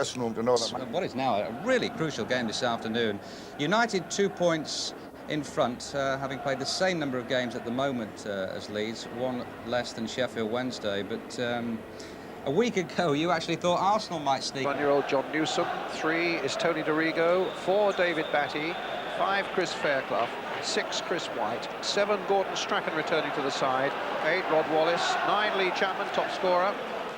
professional to know that. What is now a really crucial game this afternoon. United 2 points in front, having played the same number of games at the moment as Leeds, one less than Sheffield Wednesday. But a week ago, you actually thought Arsenal might sneak. 1-year-old John Newsom, 3 is Tony Dorigo, 4 David Batty, 5 Chris Fairclough, 6 Chris White, 7 Gordon Strachan returning to the side, 8 Rod Wallace, 9 Lee Chapman, top scorer,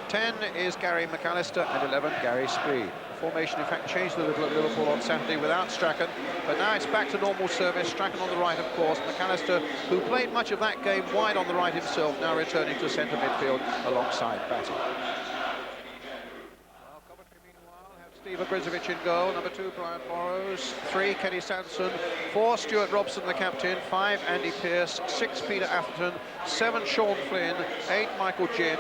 10 is Gary McAllister, and 11 Gary Speed. Formation, in fact, changed a little at Liverpool on Saturday without Strachan, but now it's back to normal service. Strachan on the right, of course. McAllister, who played much of that game wide on the right himself, now returning to centre midfield alongside Batty. Well, Coventry, meanwhile, have Steve Ogrizovic in goal. Number 2, Brian Burrows. 3, Kenny Sanson. 4, Stuart Robson, the captain. 5, Andy Pearce. 6, Peter Atherton. 7, Sean Flynn. 8, Michael Ginn.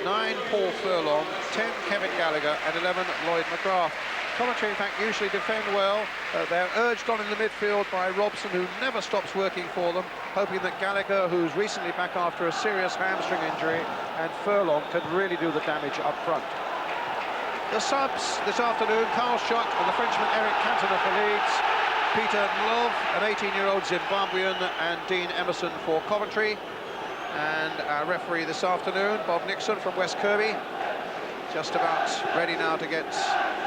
9, Paul Furlong. 10, Kevin Gallagher. And 11, Lloyd McGrath. Coventry, in fact, usually defend well. They're urged on in the midfield by Robson, who never stops working for them, hoping that Gallagher, who's recently back after a serious hamstring injury, and Furlong can really do the damage up front. The subs this afternoon: Carl Schuck and the Frenchman Eric Cantona for Leeds, Peter Love, an 18-year-old Zimbabwean, and Dean Emerson for Coventry. And our referee this afternoon, Bob Nixon from West Kirby, just about ready now to get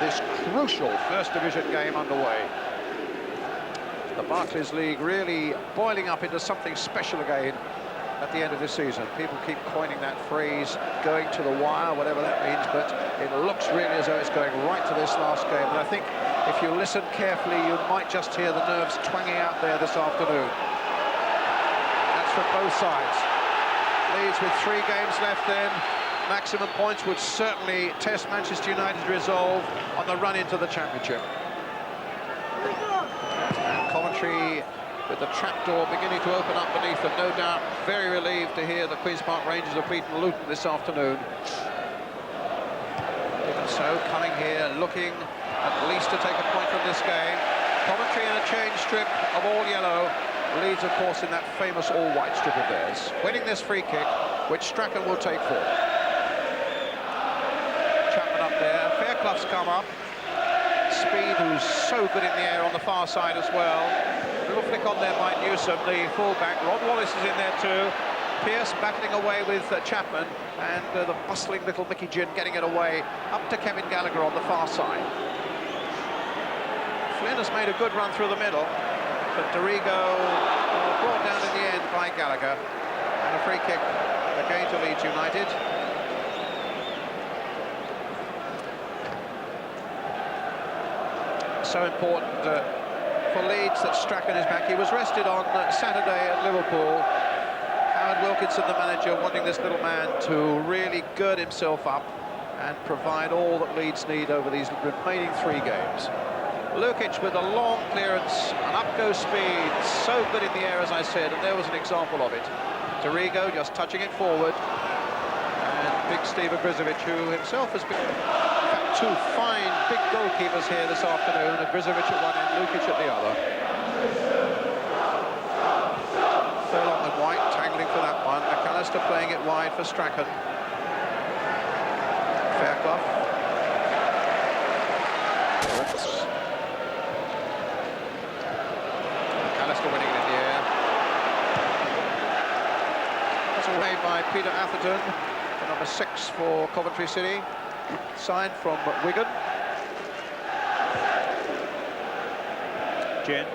this crucial First Division game underway. The Barclays League really boiling up into something special again at the end of this season. People keep coining that phrase, going to the wire, whatever that means, but it looks really as though it's going right to this last game. And I think if you listen carefully, you might just hear the nerves twanging out there this afternoon. That's from both sides. Leeds with 3 games left then. Maximum points would certainly test Manchester United's resolve on the run into the Championship. And Coventry, with the trapdoor beginning to open up beneath them, no doubt very relieved to hear the Queen's Park Rangers are beaten Luton this afternoon. Even so, coming here, looking at least to take a point from this game. Coventry in a change strip of all yellow. Leeds, of course, in that famous all-white strip of theirs. Winning this free kick, which Strachan will take forward. Chapman up there. Fairclough's come up. Speed, who's so good in the air on the far side as well. A little flick on there by Newsom, the full-back. Rod Wallace is in there too. Pearce battling away with Chapman, and the bustling little Mickey Ginn getting it away up to Kevin Gallagher on the far side. Flynn has made a good run through the middle, but Dorigo brought down in the end by Gallagher. And a free kick again to Leeds United. So important for Leeds that Strachan is back. He was rested on Saturday at Liverpool. Howard Wilkinson, the manager, wanting this little man to really gird himself up and provide all that Leeds need over these remaining 3 games. Lukic with a long clearance, an up-go speed, so good in the air, as I said, and there was an example of it. Dorigo just touching it forward, and big Steve Ogrizovic, who himself has been, in fact, 2 fine big goalkeepers here this afternoon. Ogrizovic at one end, Lukic at the other. Furlong and White tangling for that one. McAllister playing it wide for Strachan. Fairclough. Winning it in the air. That's away by Peter Atherton, number 6 for Coventry City, signed from Wigan. Ginn.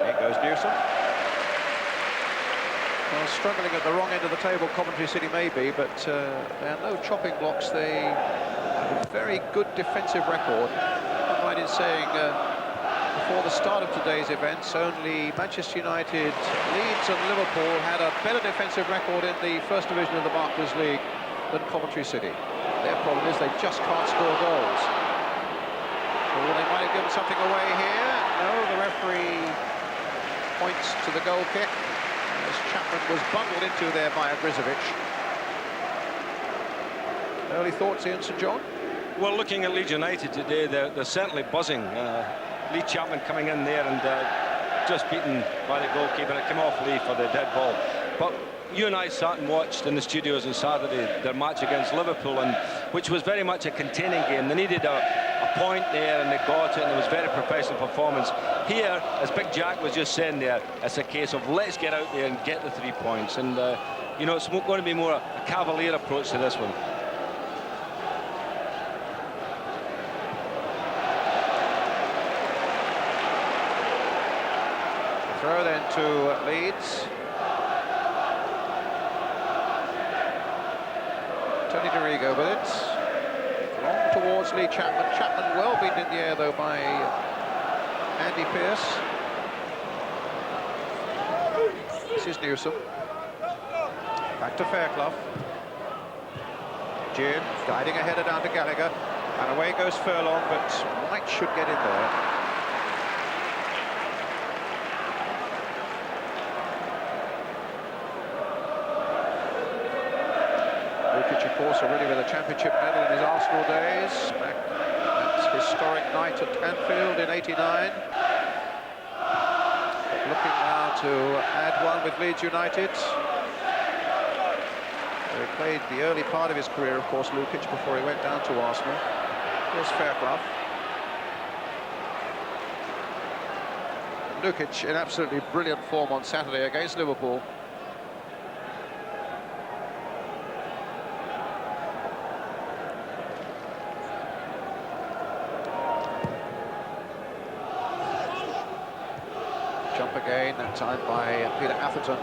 In goes Newsom. Well, struggling at the wrong end of the table, Coventry City may be, but there are no chopping blocks. They have a very good defensive record. I'm right in saying before the start of today's events, only Manchester United, Leeds and Liverpool had a better defensive record in the First Division of the Barclays League than Coventry City. Their problem is they just can't score goals. Well, they might have given something away here. No, the referee points to the goal kick, as Chapman was bundled into there by Ogrizovic. Early thoughts, Ian St John? Well, looking at Leeds United today, they're certainly buzzing. Lee Chapman coming in there and just beaten by the goalkeeper. It came off Lee for the dead ball. But you and I sat and watched in the studios on Saturday their match against Liverpool, and which was very much a containing game. They needed a point there, and they got it, and it was very professional performance. Here, as Big Jack was just saying there, it's a case of let's get out there and get the 3 points. And you know, it's going to be more a cavalier approach to this one. Throw then to Leeds. Tony Dorigo with it. Long towards Lee Chapman. Chapman well beaten in the air though by Andy Pearce. This is Newsom. Back to Fairclough. Ginn guiding a header down to Gallagher. And away goes Furlong, but White should get in there. Of course, already with a championship medal in his Arsenal days, back that historic night at Anfield in '89. Looking now to add one with Leeds United. He played the early part of his career, of course, Lukic, before he went down to Arsenal. Here's Fairclough. Lukic in absolutely brilliant form on Saturday against Liverpool. Jump again, that time by Peter Atherton.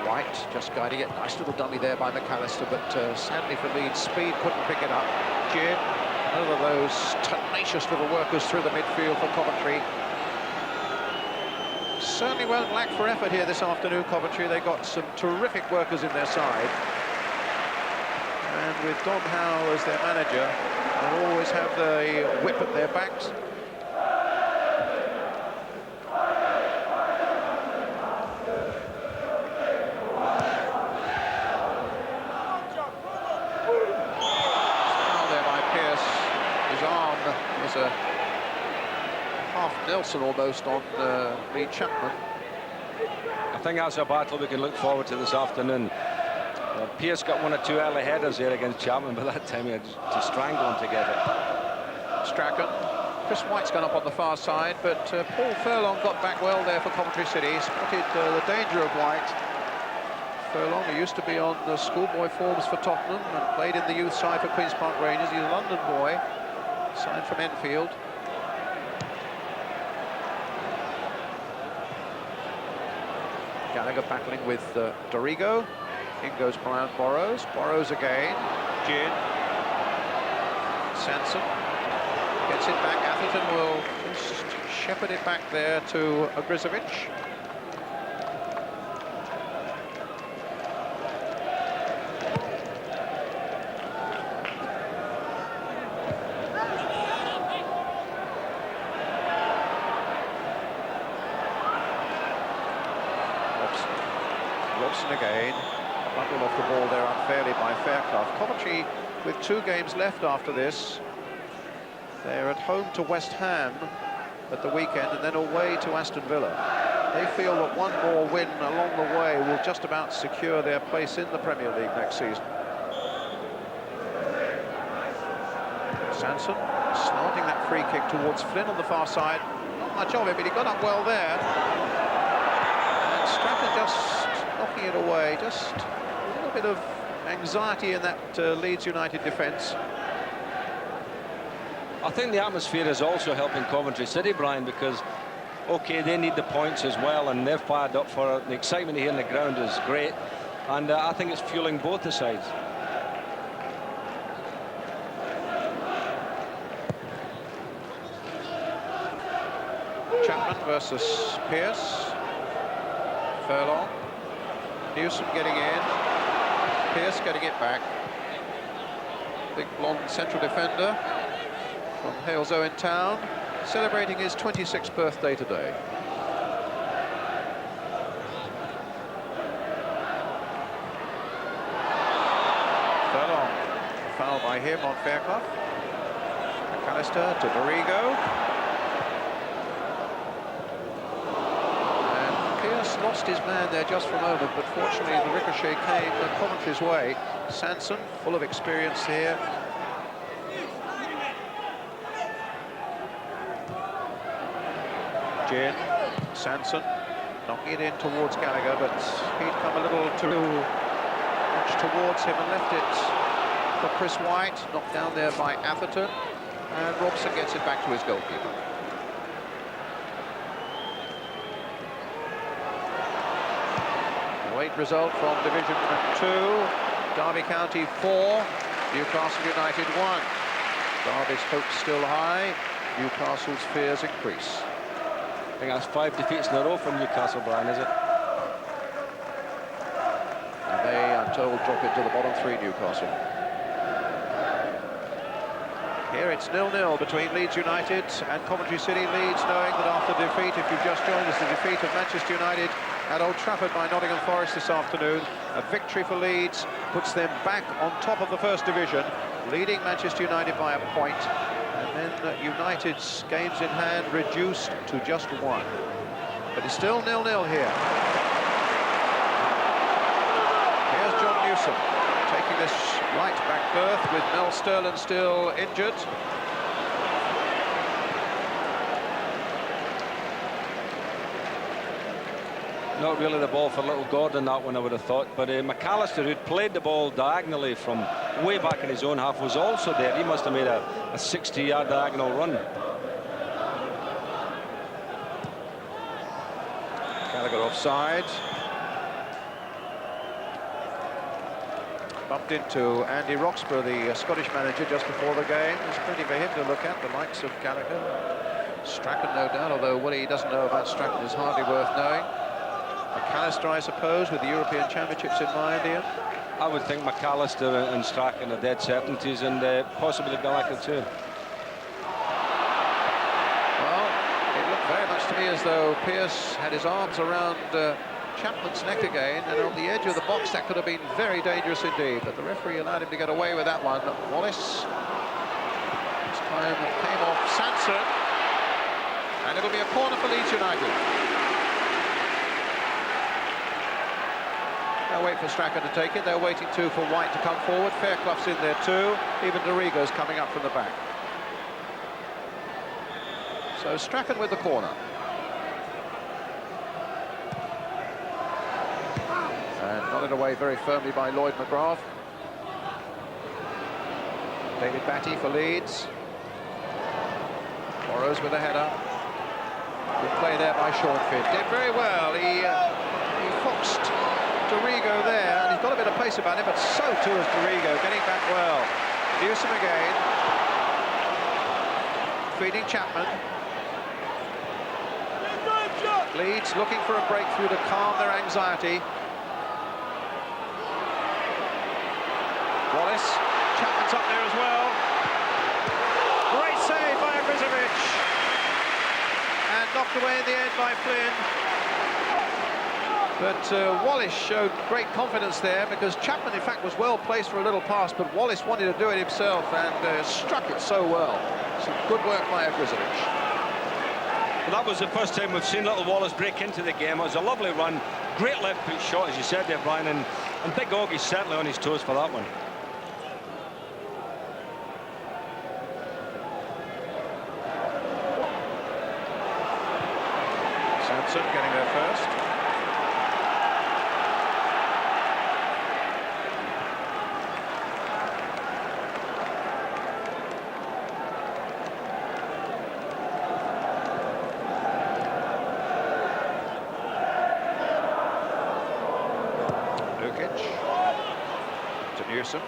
White just guiding it. Nice little dummy there by McAllister, but sadly for Leeds, Speed couldn't pick it up. Ginn, another of those tenacious little workers through the midfield for Coventry. Certainly won't lack for effort here this afternoon, Coventry. They got some terrific workers in their side. And with Don Howe as their manager, they'll always have the whip at their backs. A half Nelson almost on Lee Chapman. I think that's a battle we can look forward to this afternoon. Pearce got one or two early headers there against Chapman, but that time he had to strangle him to get it. Strachan. Chris White's gone up on the far side, but Paul Furlong got back well there for Coventry City. He spotted the danger of White. Furlong, who used to be on the schoolboy forms for Tottenham and played in the youth side for Queen's Park Rangers. He's a London boy. Signed from Enfield. Gallagher battling with Dorigo. In goes Brian Burrows. Burrows again. Ginn. Sanson. Gets it back. Atherton will just shepherd it back there to Ogrizovic. Robson again, bundled off the ball there unfairly by Fairclough. Coventry with 2 games left after this. They're at home to West Ham at the weekend and then away to Aston Villa. They feel that one more win along the way will just about secure their place in the Premier League next season. Sanson slanting that free kick towards Flynn on the far side. Not much of it, but he got up well there. And Strachan just knocking it away. Just a little bit of anxiety in that Leeds United defence. I think the atmosphere is also helping Coventry City, Brian, because, OK, they need the points as well, and they're fired up for it. The excitement here in the ground is great, and I think it's fueling both the sides. Chapman versus Pearce. Furlong. Newsom getting in. Pearce getting it back. Big blonde central defender from Halesowen Town, celebrating his 26th birthday today. Furlong, foul by him on Fairclough. McAllister to Dorigo. And Pearce lost lost his man there just for a moment, but fortunately the ricochet came Coventry's way. Sanson, full of experience here. Jane, Sanson, knocking it in towards Gallagher, but he'd come a little too much towards him and left it for Chris White, knocked down there by Atherton, and Robson gets it back to his goalkeeper. Great result from Division 2. Derby County 4, Newcastle United 1. Derby's hopes still high, Newcastle's fears increase. I think that's 5 defeats in a row from Newcastle, Brian, is it? And they, I'm told, drop into the bottom 3, Newcastle. Here it's 0-0 between Leeds United and Coventry City. Leeds knowing that after defeat, if you've just joined us, the defeat of Manchester United at Old Trafford by Nottingham Forest this afternoon, a victory for Leeds puts them back on top of the First Division, leading Manchester United by a point. And then United's games in hand reduced to just 1. But it's still 0-0 here. Here's John Newsom taking this right back berth with Mel Sterland still injured. Not really the ball for little Gordon, that one, I would have thought. But McAllister, who'd played the ball diagonally from way back in his own half, was also there. He must have made a 60-yard diagonal run. Gallagher offside. Bumped into Andy Roxburgh, the Scottish manager, just before the game. There's plenty for him to look at, the likes of Gallagher. Strachan, no doubt, although what he doesn't know about Strachan is hardly worth knowing. McAllister, I suppose, with the European Championships in mind, Ian. I would think McAllister and Strachan are dead certainties, and possibly Gallagher too. Well, it looked very much to me as though Pearce had his arms around Chapman's neck again, and on the edge of the box that could have been very dangerous indeed, but the referee allowed him to get away with that one. Wallace, this time it came off Sanson, and it'll be a corner for Leeds United. They'll wait for Strachan to take it. They're waiting too for White to come forward. Fairclough's in there too. Even Dorigo's coming up from the back. So Strachan with the corner. And nodded away very firmly by Lloyd McGrath. David Batty for Leeds. Burrows with a header. Good play there by Sean Finn. Did very well. He foxed Dorigo there, and he's got a bit of pace about him, but so too is Dorigo, getting back well. Newsom again. Feeding Chapman. Leeds looking for a breakthrough to calm their anxiety. Wallace, Chapman's up there as well. Great save by Grizovic. And knocked away in the end by Flynn. But Wallace showed great confidence there, because Chapman, in fact, was well placed for a little pass, but Wallace wanted to do it himself and struck it so well. Some good work by Grizovic. Well, that was the first time we've seen little Wallace break into the game. It was a lovely run, great left foot shot, as you said there, Brian, and Big Augie's certainly on his toes for that one. Sanson getting there first. To Newsom.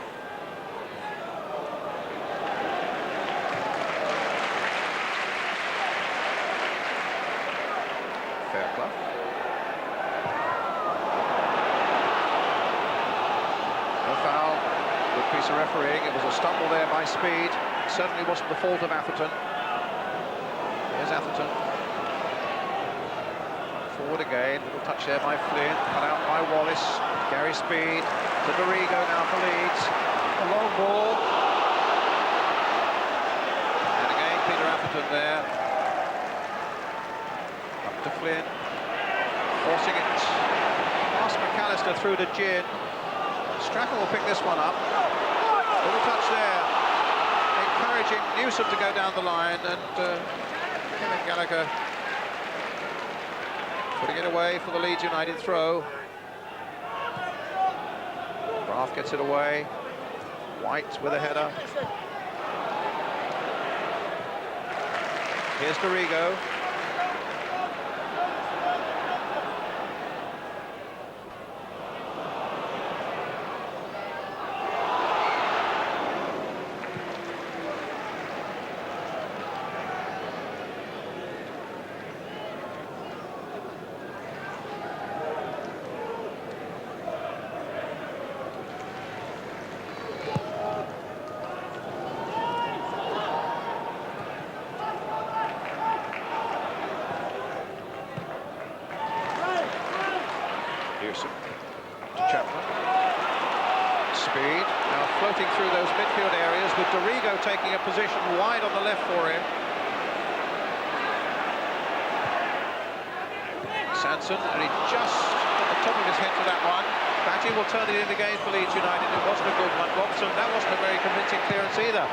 Fairclough. No foul. Good piece of refereeing. It was a stumble there by Speed. It certainly wasn't the fault of Atherton. Here's Atherton. Forward again. Little touch there by Flynn. Cut out by Wallace. Gary Speed. To Dorigo now for Leeds. A long ball. And again, Peter Atherton there. Up to Flynn. Forcing it past McAllister through to Ginn. Strachan will pick this one up. Little touch there. Encouraging Newsom to go down the line, and Kevin Gallagher putting it away for the Leeds United throw. Graf gets it away. White with a header. Here's Dorigo. To Chapman. Speed now floating through those midfield areas with Dorigo taking a position wide on the left for him. Sanson, and he just at the top of his head to that one. Batty will turn it in again for Leeds United. It wasn't a good one. Robson, that wasn't a very convincing clearance either.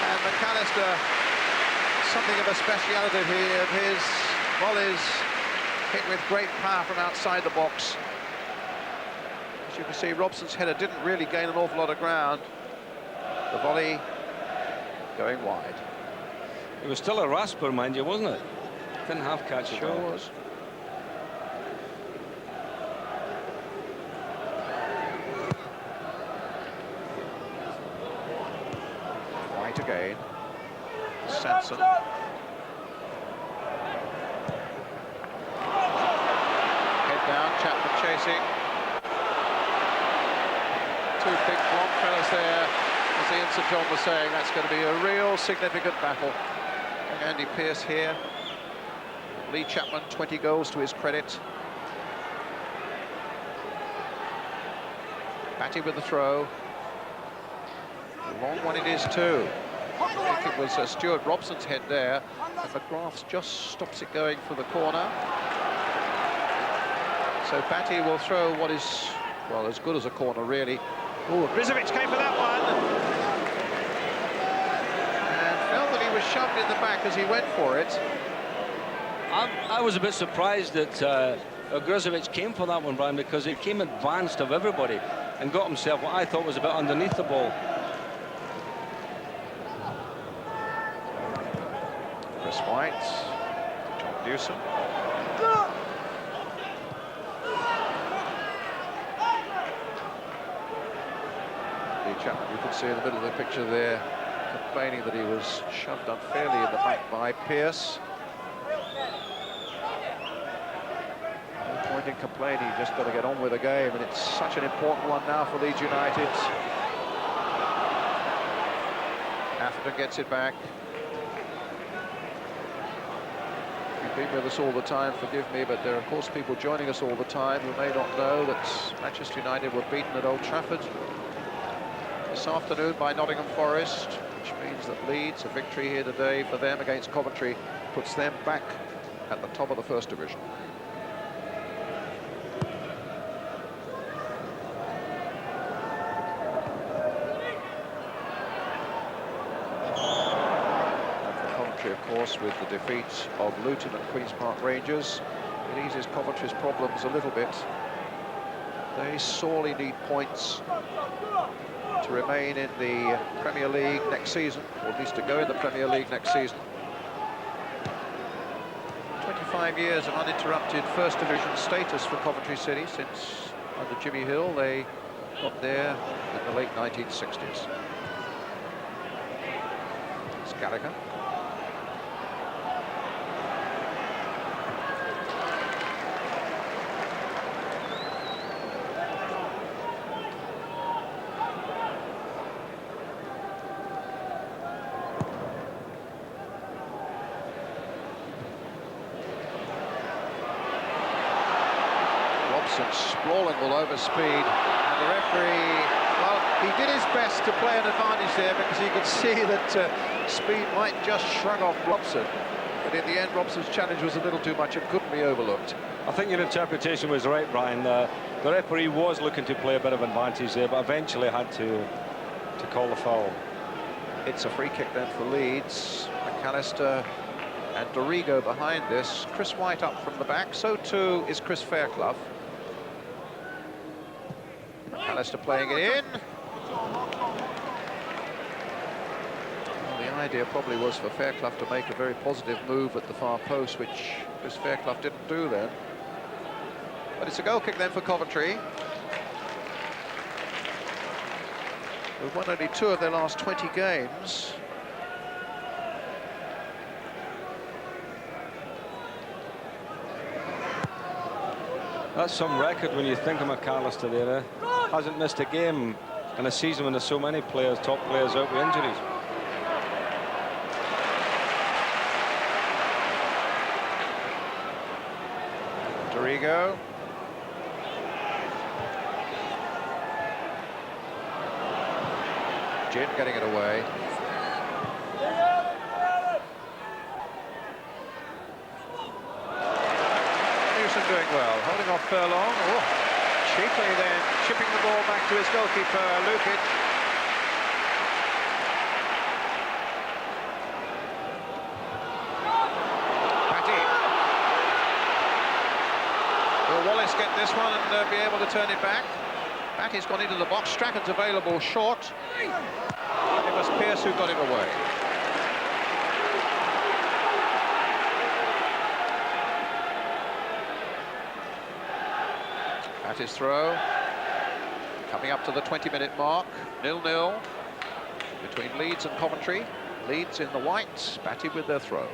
And McAllister, something of a speciality here of his volleys. Hit with great power from outside the box. As you can see, Robson's header didn't really gain an awful lot of ground. The volley going wide. It was still a rasper, mind you, wasn't it? Didn't have catch at all. Sure was. White again. Sanson. Down, Chapman chasing. Two big blonde fellas there. As Ian St John was saying, that's going to be a real significant battle. Andy Pearce here. Lee Chapman, 20 goals to his credit. Batty with the throw. A long one it is too. I think it was Stuart Robson's head there. And McGrath just stops it going for the corner. So Batty will throw what is, well, as good as a corner, really. Oh, Grizovic came for that one. And felt that he was shoved in the back as he went for it. I was a bit surprised that Grizovic came for that one, Brian, because he came advanced of everybody and got himself what I thought was a bit underneath the ball. Chris White, John Newsom. Chapman, you can see in the middle of the picture there, complaining that he was shoved unfairly in the back by Pearce. No point in complaining, you just got to get on with the game, and it's such an important one now for Leeds United. Atherton gets it back. You've been with us all the time, forgive me, but there are of course people joining us all the time who may not know that Manchester United were beaten at Old Trafford this afternoon by Nottingham Forest, which means that Leeds, a victory here today for them against Coventry, puts them back at the top of the First Division. And for Coventry, of course, with the defeat of Luton and Queen's Park Rangers, it eases Coventry's problems a little bit. They sorely need points to remain in the Premier League next season, or at least to go in the Premier League next season. 25 years of uninterrupted First Division status for Coventry City since, under Jimmy Hill, they got there in the late 1960s. It's Gallagher. Sprawling all over speed, and the referee, well, he did his best to play an advantage there because he could see that speed might just shrug off Robson. But in the end, Robson's challenge was a little too much and couldn't be overlooked. I think your interpretation was right, Brian. The referee was looking to play a bit of advantage there, but eventually had to call the foul. It's a free kick then for Leeds. McAllister and Dorigo behind this. Chris White up from the back. So too is Chris Fairclough. McAllister playing it in. Well, the idea probably was for Fairclough to make a very positive move at the far post, which Chris Fairclough didn't do then. But it's a goal kick then for Coventry. They've won only 2 of their last 20 games. That's some record when you think of McAllister there. Hasn't missed a game in a season when there's so many players, top players out with injuries. Dorigo. Jin getting it away. Newsom doing well, holding off Furlong. Oh, cheaply then, chipping the ball back to his goalkeeper, Lukic. Patty. Will Wallace get this one and be able to turn it back? Patty's gone into the box. Strachan's available short. It was Pearce who got him away. Patty's throw. Coming up to the 20-minute mark. 0-0 between Leeds and Coventry. Leeds in the white. Patty with their throw.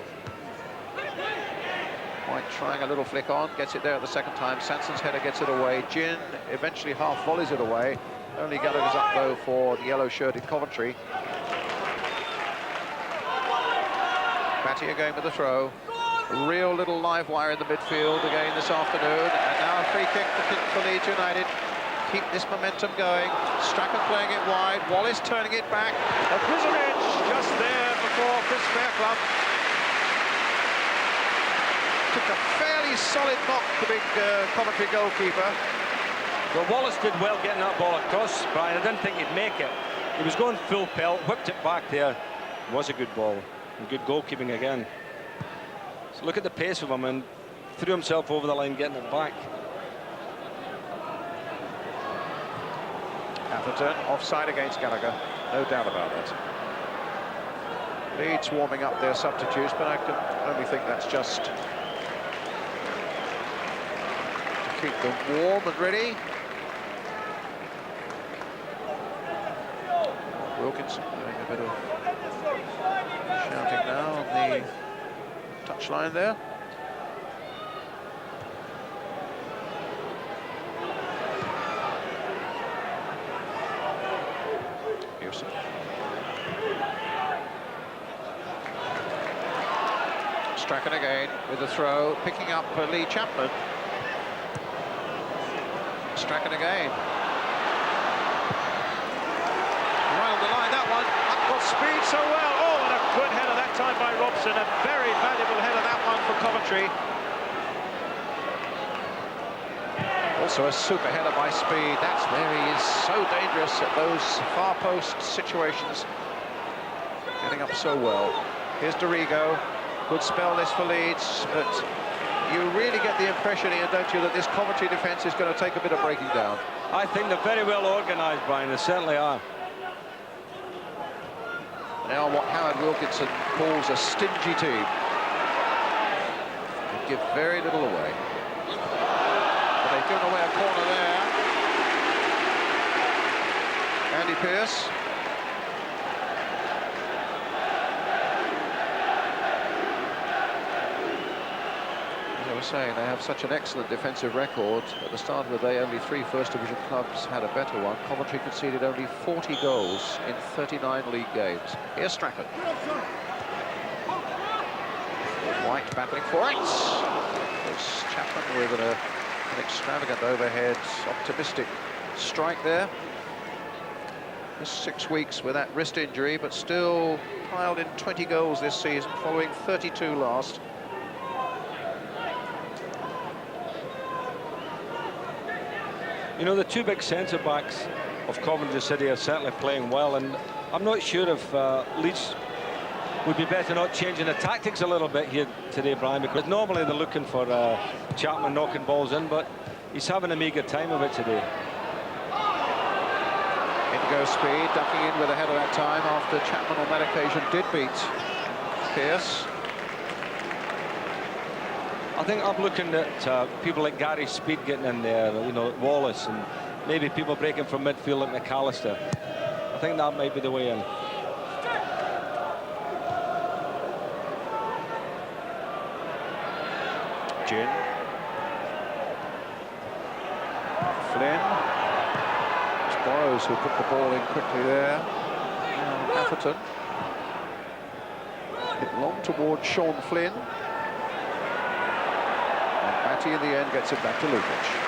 White trying a little flick on, gets it there at the second time. Sanson's header gets it away. Jin eventually half volleys it away. Only Gallagher's up though for the yellow shirt in Coventry. Batty again with the throw. A real little live wire in the midfield again this afternoon. And now a free kick for Leeds United. Keep this momentum going. Strachan playing it wide. Wallace turning it back. A Krizovic just there before Chris Fairclough. Took a fairly solid knock, the big Coventry goalkeeper. Well, Wallace did well getting that ball across, Brian. I didn't think he'd make it. He was going full pelt, whipped it back there. It was a good ball. And good goalkeeping again. So look at the pace of him and threw himself over the line getting it back. Atherton offside against Gallagher, no doubt about it. Leeds warming up their substitutes, but I can only think that's just to keep them warm and ready. Wilkinson doing a bit of shouting now on the touchline there. Pearson. Strachan again with the throw, picking up Lee Chapman. Strachan again. Right on the line, that one. Up got speed so well. Oh, and a good header that time by Robson. A very valuable header, that one for Coventry. Also a super header by Speed. That's where he is so dangerous at those far post situations. Getting up so well. Here's Dorigo. Good spell this for Leeds, but you really get the impression here, don't you, that this Coventry defence is going to take a bit of breaking down. I think they're very well organised, Brian. They certainly are. Now what Howard Wilkinson calls a stingy team. They give very little away. But they've given away a corner there. Andy Pearce. As I was saying, they have such an excellent defensive record. At the start of the day, only 3 First Division clubs had a better one. Coventry conceded only 40 goals in 39 league games. Here's Strachan. White battling for it. There's Chapman with an extravagant overhead, optimistic strike there. Just 6 weeks with that wrist injury, but still piled in 20 goals this season, following 32 last. You know, the two big centre-backs of Coventry City are certainly playing well, and I'm not sure if Leeds would be better not changing the tactics a little bit here today, Brian, because normally they're looking for Chapman knocking balls in, but he's having a meagre time of it today. Indigo Speed ducking in with a header that time after Chapman on that occasion did beat Pearce. I think I'm looking at people like Gary Speed getting in there, you know, Wallace, and maybe people breaking from midfield like McAllister. I think that might be the way in. Gin. Flynn. It's Burrows who put the ball in quickly there. Now Atherton. Hit long towards Sean Flynn. And Batty in the end gets it back to Lukic.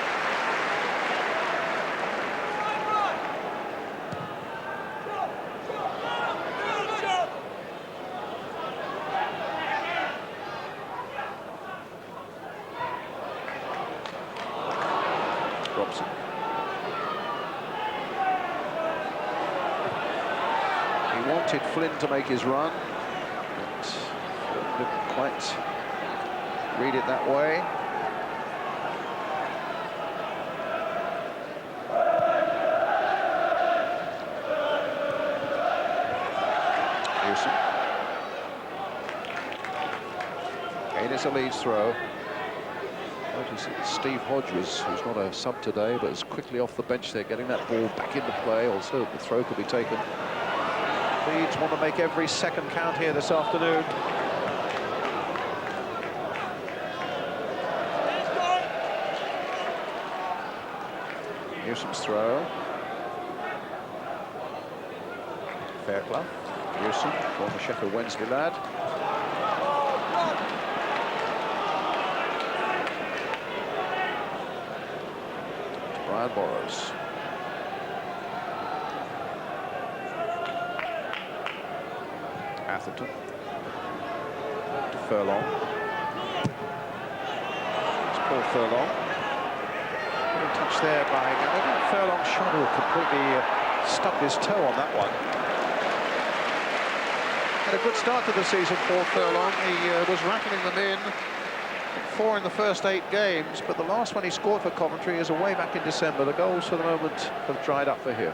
Robson. He wanted Flynn to make his run, but didn't quite read it that way. Newsom. It is a Leeds throw. Notice Steve Hodges, who's not a sub today, but is quickly off the bench there, getting that ball back into play, also the throw could be taken. Leeds want to make every second count here this afternoon. Newsom's throw. Fairclough. Newsom, former Sheffield Wednesday lad. Brian Burrows. Atherton. To Furlong. It's Paul Furlong. Good touch there by Gallagher. Furlong's shot who completely stubbed his toe on that one. Had a good start to the season for Furlong. He was rattling them in. 4 in the first 8 games, but the last one he scored for Coventry is away back in December. The goals for the moment have dried up for him.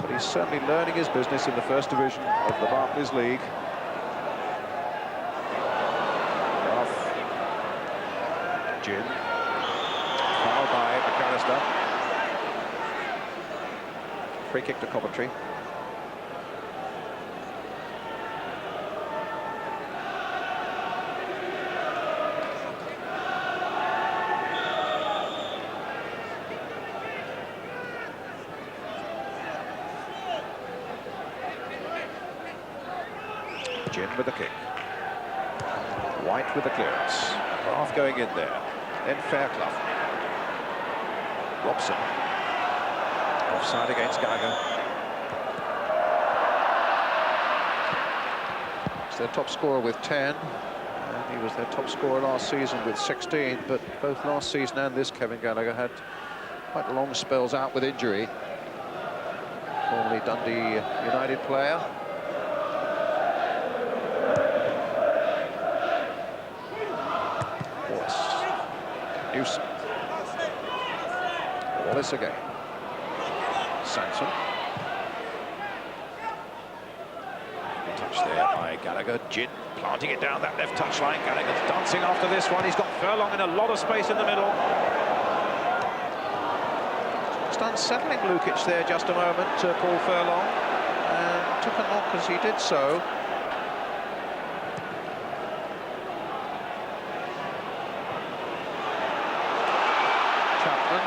But he's certainly learning his business in the first division of the Barclays League. Off. Gin. Foul by McAllister. Free kick to Coventry. Gin with the kick. White with the clearance. Bath going in there. Then Fairclough. Robson. Offside against Gallagher. He's their top scorer with 10. And he was their top scorer last season with 16. But both last season and this, Kevin Gallagher had quite long spells out with injury. Formerly Dundee United player. Newsom. Wallace again. Sanson. Good touch there by Gallagher. Gin planting it down that left touchline. Gallagher's dancing after this one. He's got Furlong in a lot of space in the middle. Just unsettling Lukic there just a moment, Paul Furlong. And took a knock as he did so.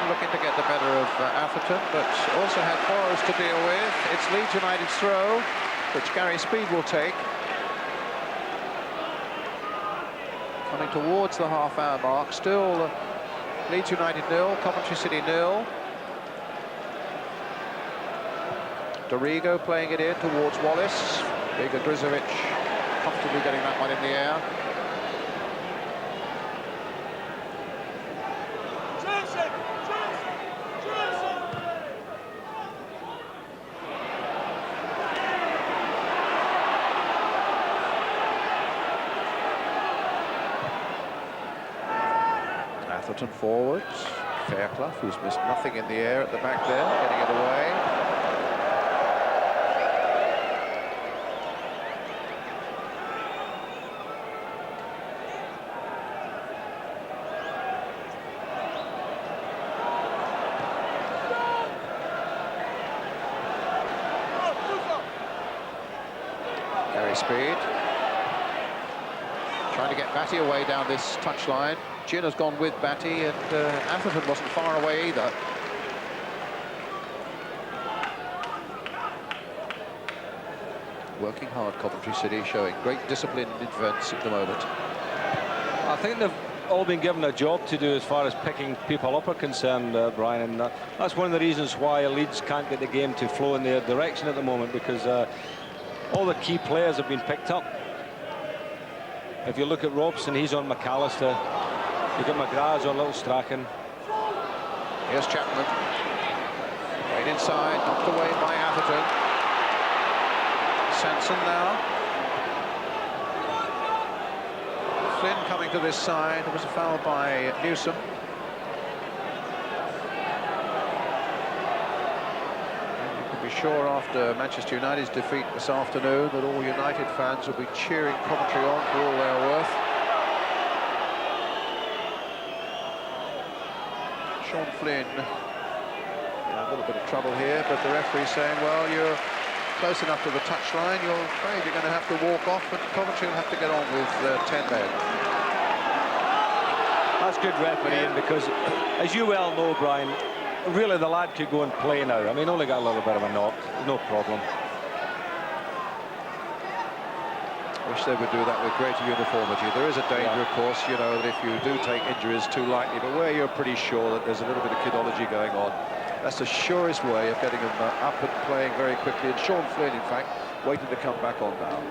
Looking to get the better of Atherton, but also had Burrows to deal with. It's Leeds United's throw, which Gary Speed will take. Coming towards the half-hour mark, still Leeds United 0, Coventry City 0. Dorigo playing it in towards Wallace. Big Grizovic comfortably getting that one in the air. Atherton forwards. Fairclough, who's missed nothing in the air at the back there, getting it away. Gary Speed trying to get Batty away down this touchline. Gin has gone with Batty, and Atherton wasn't far away either. Working hard, Coventry City, showing great discipline in defence at the moment. I think they've all been given a job to do as far as picking people up are concerned, Brian, and that's one of the reasons why Leeds can't get the game to flow in their direction at the moment, because all the key players have been picked up. If you look at Robson, he's on McAllister. You've got McGrath's on Little Strachan. Here's Chapman. Right inside, knocked away by Atherton. Sanson now. Flynn coming to this side. There was a foul by Newsom. And you can be sure after Manchester United's defeat this afternoon that all United fans will be cheering Coventry on for all they're worth. Sean Flynn in a little bit of trouble here, but the referee saying, well, you're close enough to the touchline, you're afraid you're going to have to walk off, and Coventry will have to get on with 10 men. That's good refereeing, because, as you well know, Brian, really the lad could go and play now. I mean, only got a little bit of a knock, no problem. Wish they would do that with greater uniformity. There is a danger, of course, you know, that if you do take injuries too lightly, but where you're pretty sure that there's a little bit of kidology going on, that's the surest way of getting them up and playing very quickly. And Sean Flynn, in fact, waiting to come back on now.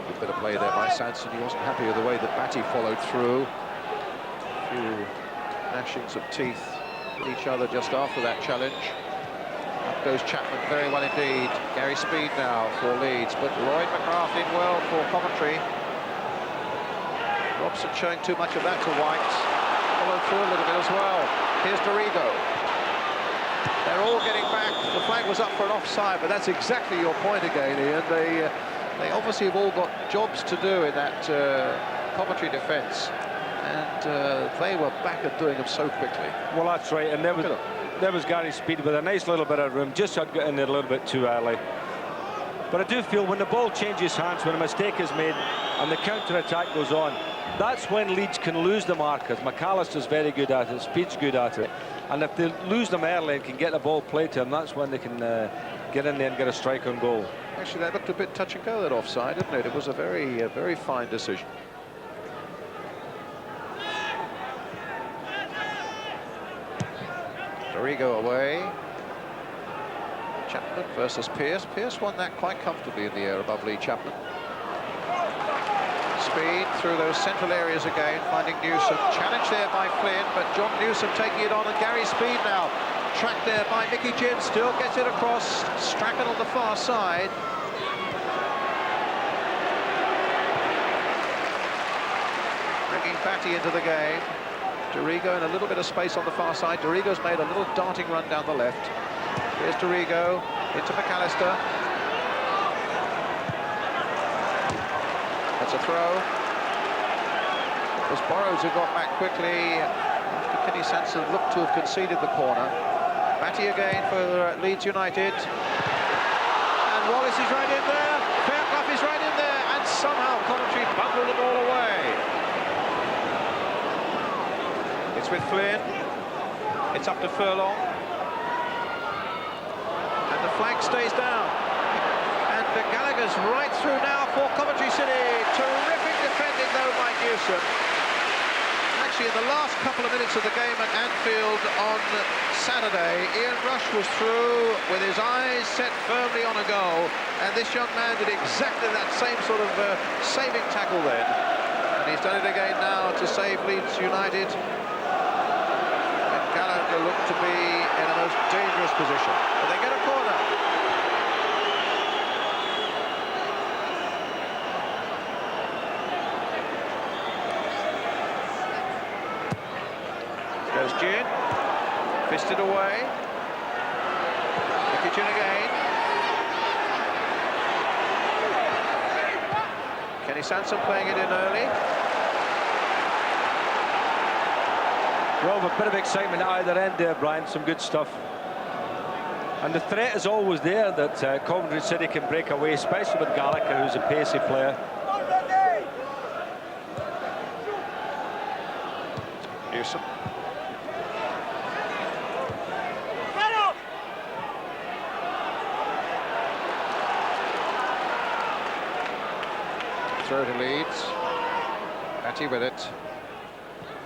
Good bit of play there by Sanson. He wasn't happy with the way that Batty followed through. A few gnashings of teeth each other just after that challenge. Up goes Chapman very well indeed. Gary Speed now for Leeds, but Lloyd McGrath in well for Coventry. Robson showing too much of that to White. Followed through a little bit as well. Here's Dorigo. They're all getting back. The flag was up for an offside, but that's exactly your point again, Ian. They obviously have all got jobs to do in that Coventry defence. And they were back at doing them so quickly. Well, that's right, and there was Gary Speed with a nice little bit of room, just got in there a little bit too early. But I do feel when the ball changes hands, when a mistake is made and the counter-attack goes on, that's when Leeds can lose the markers. McAllister's very good at it, Speed's good at it. And if they lose them early and can get the ball played to them, that's when they can get in there and get a strike on goal. Actually, that looked a bit touch and go, that offside, didn't it? It was a very fine decision. Dorigo away. Chapman versus Pearce. Pearce won that quite comfortably in the air above Lee Chapman. Speed through those central areas again, finding Newsom. Challenge there by Flynn, but John Newsom taking it on, and Gary Speed now. Tracked there by Mickey Gin, still gets it across. Strachan on the far side. Bringing Batty into the game. Dorigo in a little bit of space on the far side. Dorigo's made a little darting run down the left. Here's Dorigo into McAllister. That's a throw. It was Burrows who got back quickly after Kenny Sanson looked to have conceded the corner. Batty again for Leeds United. And Wallace is right in there. Fairclough is right in there. And somehow Coventry bundled the ball away. It's with Flynn. It's up to Furlong. And the flag stays down. And Gallagher's right through now for Coventry City. Terrific defending though by Newsom. couple of minutes of the game at Anfield on Saturday, Ian Rush was through with his eyes set firmly on a goal, and this young man did exactly that same sort of saving tackle then. And he's done it again now to save Leeds United. And Gallagher looked to be in a most dangerous position. But they get a corner. Goes Gin, fisted away. Kick it in again. Kenny Sansom playing it in early. Well, a bit of excitement at either end there, Brian. Some good stuff. And the threat is always there that Coventry City can break away, especially with Gallagher, who's a pacey player. Newsom. Throw to Leeds. Batty with it.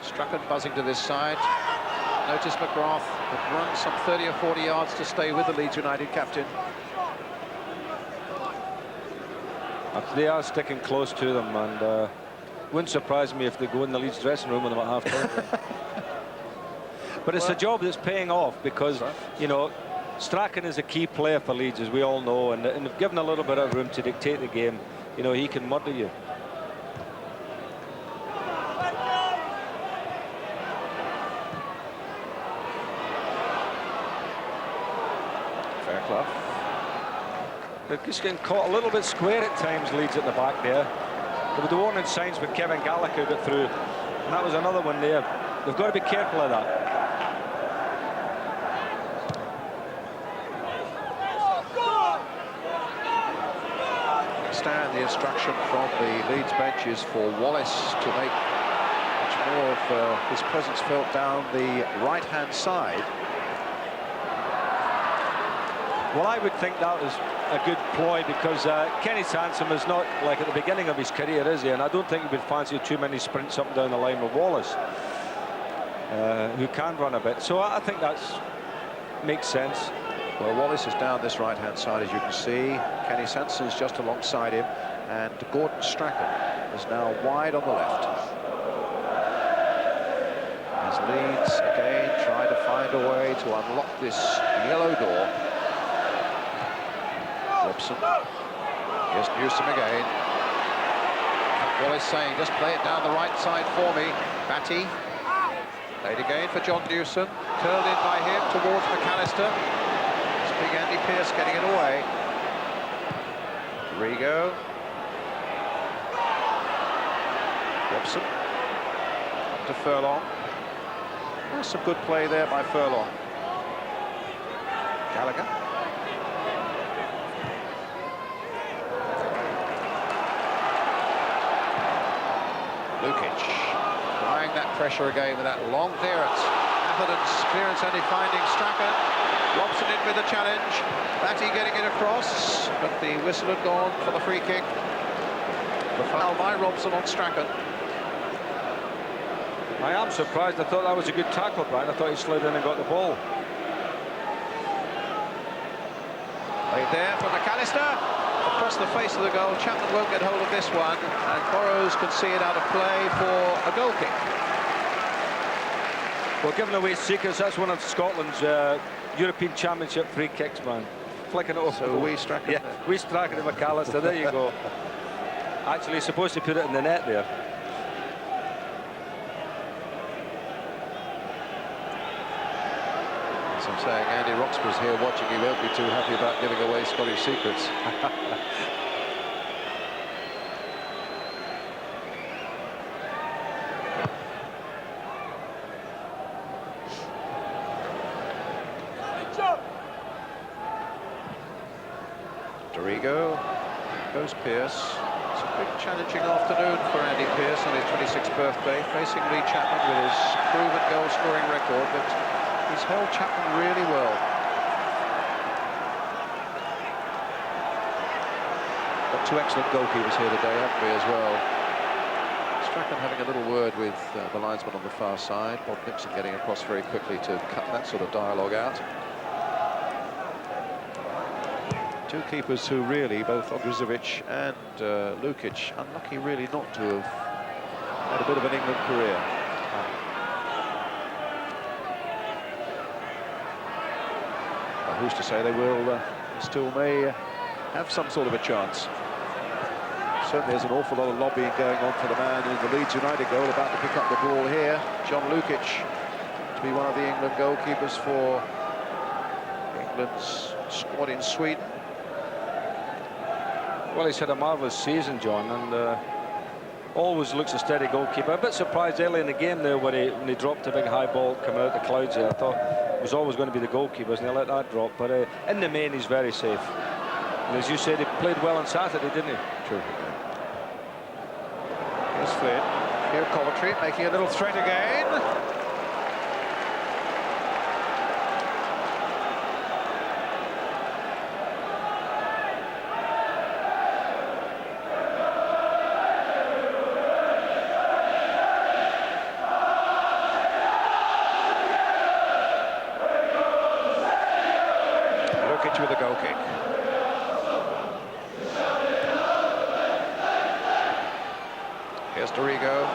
Strachan buzzing to this side. Notice McGrath had run some 30 or 40 yards to stay with the Leeds United captain. They are sticking close to them, and wouldn't surprise me if they go in the Leeds dressing room with them at half-time. But it's a job that's paying off because, you know, Strachan is a key player for Leeds, as we all know, and if given a little bit of room to dictate the game, you know, he can murder you. Fairclough. They're just getting caught a little bit square at times, Leeds at the back there. There were the warning signs when Kevin Gallagher got through, and that was another one there. They've got to be careful of that. The instruction from the Leeds bench is for Wallace to make much more of his presence felt down the right-hand side. Well, I would think that was a good ploy because Kenny Sansom is not like at the beginning of his career, is he? And I don't think he would fancy too many sprints up and down the line with Wallace, who can run a bit. So I think that makes sense. Well, Wallace is down this right-hand side, as you can see. Kenny Sanson's just alongside him, and Gordon Strachan is now wide on the left. As Leeds again try to find a way to unlock this yellow door. Robson. Here's Newsom again. Wallace saying, just play it down the right side for me. Batty. Played again for John Newsom. Curled in by him towards McAllister. Big Andy Pearce getting it away. Rigo. Robson. To Furlong. There's some good play there by Furlong. Gallagher. Lukic. Applying that pressure again with that long clearance. Atherton's clearance only finding Strachan. Robson in with the challenge. Batty getting it across, but the whistle had gone for the free kick. The foul by Robson on Strachan. I am surprised. I thought that was a good tackle, Brian. I thought he slid in and got the ball. Played there for McAllister. Across the face of the goal. Chapman won't get hold of this one, and Burrows can see it out of play for a goal kick. Well, giving away secrets, that's one of Scotland's European Championship free kicks, man. Flicking it over. So we Strachan. Yeah, we Strachan and McAllister. There you go. Actually, he's supposed to put it in the net there. As I'm saying, Andy Roxburgh's here watching. He won't be too happy about giving away Scottish secrets. Dorigo, goes Pearce. It's a big challenging afternoon for Andy Pearce on his 26th birthday, facing Lee Chapman with his proven goal-scoring record, but he's held Chapman really well. Got two excellent goalkeepers here today, haven't we, as well? Strachan having a little word with the linesman on the far side. Bob Nixon getting across very quickly to cut that sort of dialogue out. Two keepers who really, both Ogrizovic and Lukic, unlucky really not to have had a bit of an England career. But who's to say they will still may have some sort of a chance. Certainly there's an awful lot of lobbying going on for the man in the Leeds United goal, about to pick up the ball here. John Lukic to be one of the England goalkeepers for England's squad in Sweden. Well, he's had a marvellous season, John, and always looks a steady goalkeeper. A bit surprised early in the game there when he dropped a big high ball coming out the clouds there. I thought it was always going to be the goalkeepers, and they let that drop. But in the main, he's very safe. And as you said, he played well on Saturday, didn't he? True. Here's Flynn. Here Coventry making a little threat again. With a goal kick. Here's Dorigo.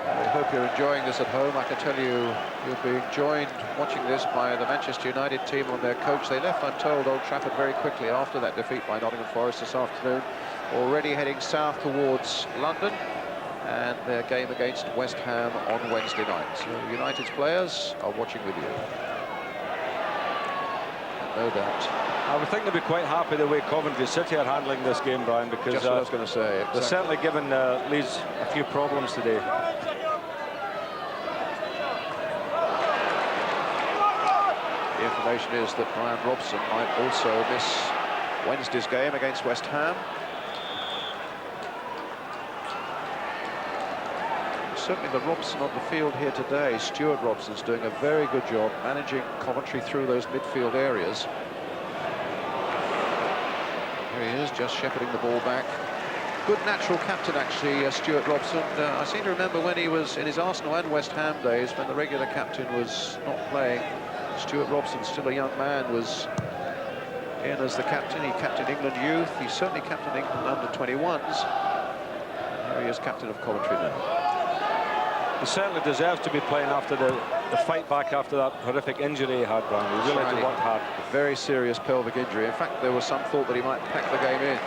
I hope you're enjoying this at home. I can tell you, you'll be joined watching this by the Manchester United team on their coach. They left, I'm told, Old Trafford very quickly after that defeat by Nottingham Forest this afternoon, already heading south towards London, and their game against West Ham on Wednesday night. So United's players are watching with you. And no doubt. I would think they'd be quite happy the way Coventry City are handling this game, Brian, because just what I was going to say. Exactly. They're certainly given Leeds a few problems today. The information is that Brian Robson might also miss Wednesday's game against West Ham. Certainly the Robson on the field here today, Stuart Robson's doing a very good job managing Coventry through those midfield areas. Here he is, just shepherding the ball back. Good natural captain, actually, Stuart Robson. I seem to remember when he was in his Arsenal and West Ham days, when the regular captain was not playing, Stuart Robson, still a young man, was in as the captain. He captained England youth. He certainly captained England under-21s. Here he is, captain of Coventry now. He certainly deserves to be playing after the fight back after that horrific injury he had, Brian. He really had to work hard. Very serious pelvic injury. In fact, there was some thought that he might pack the game in.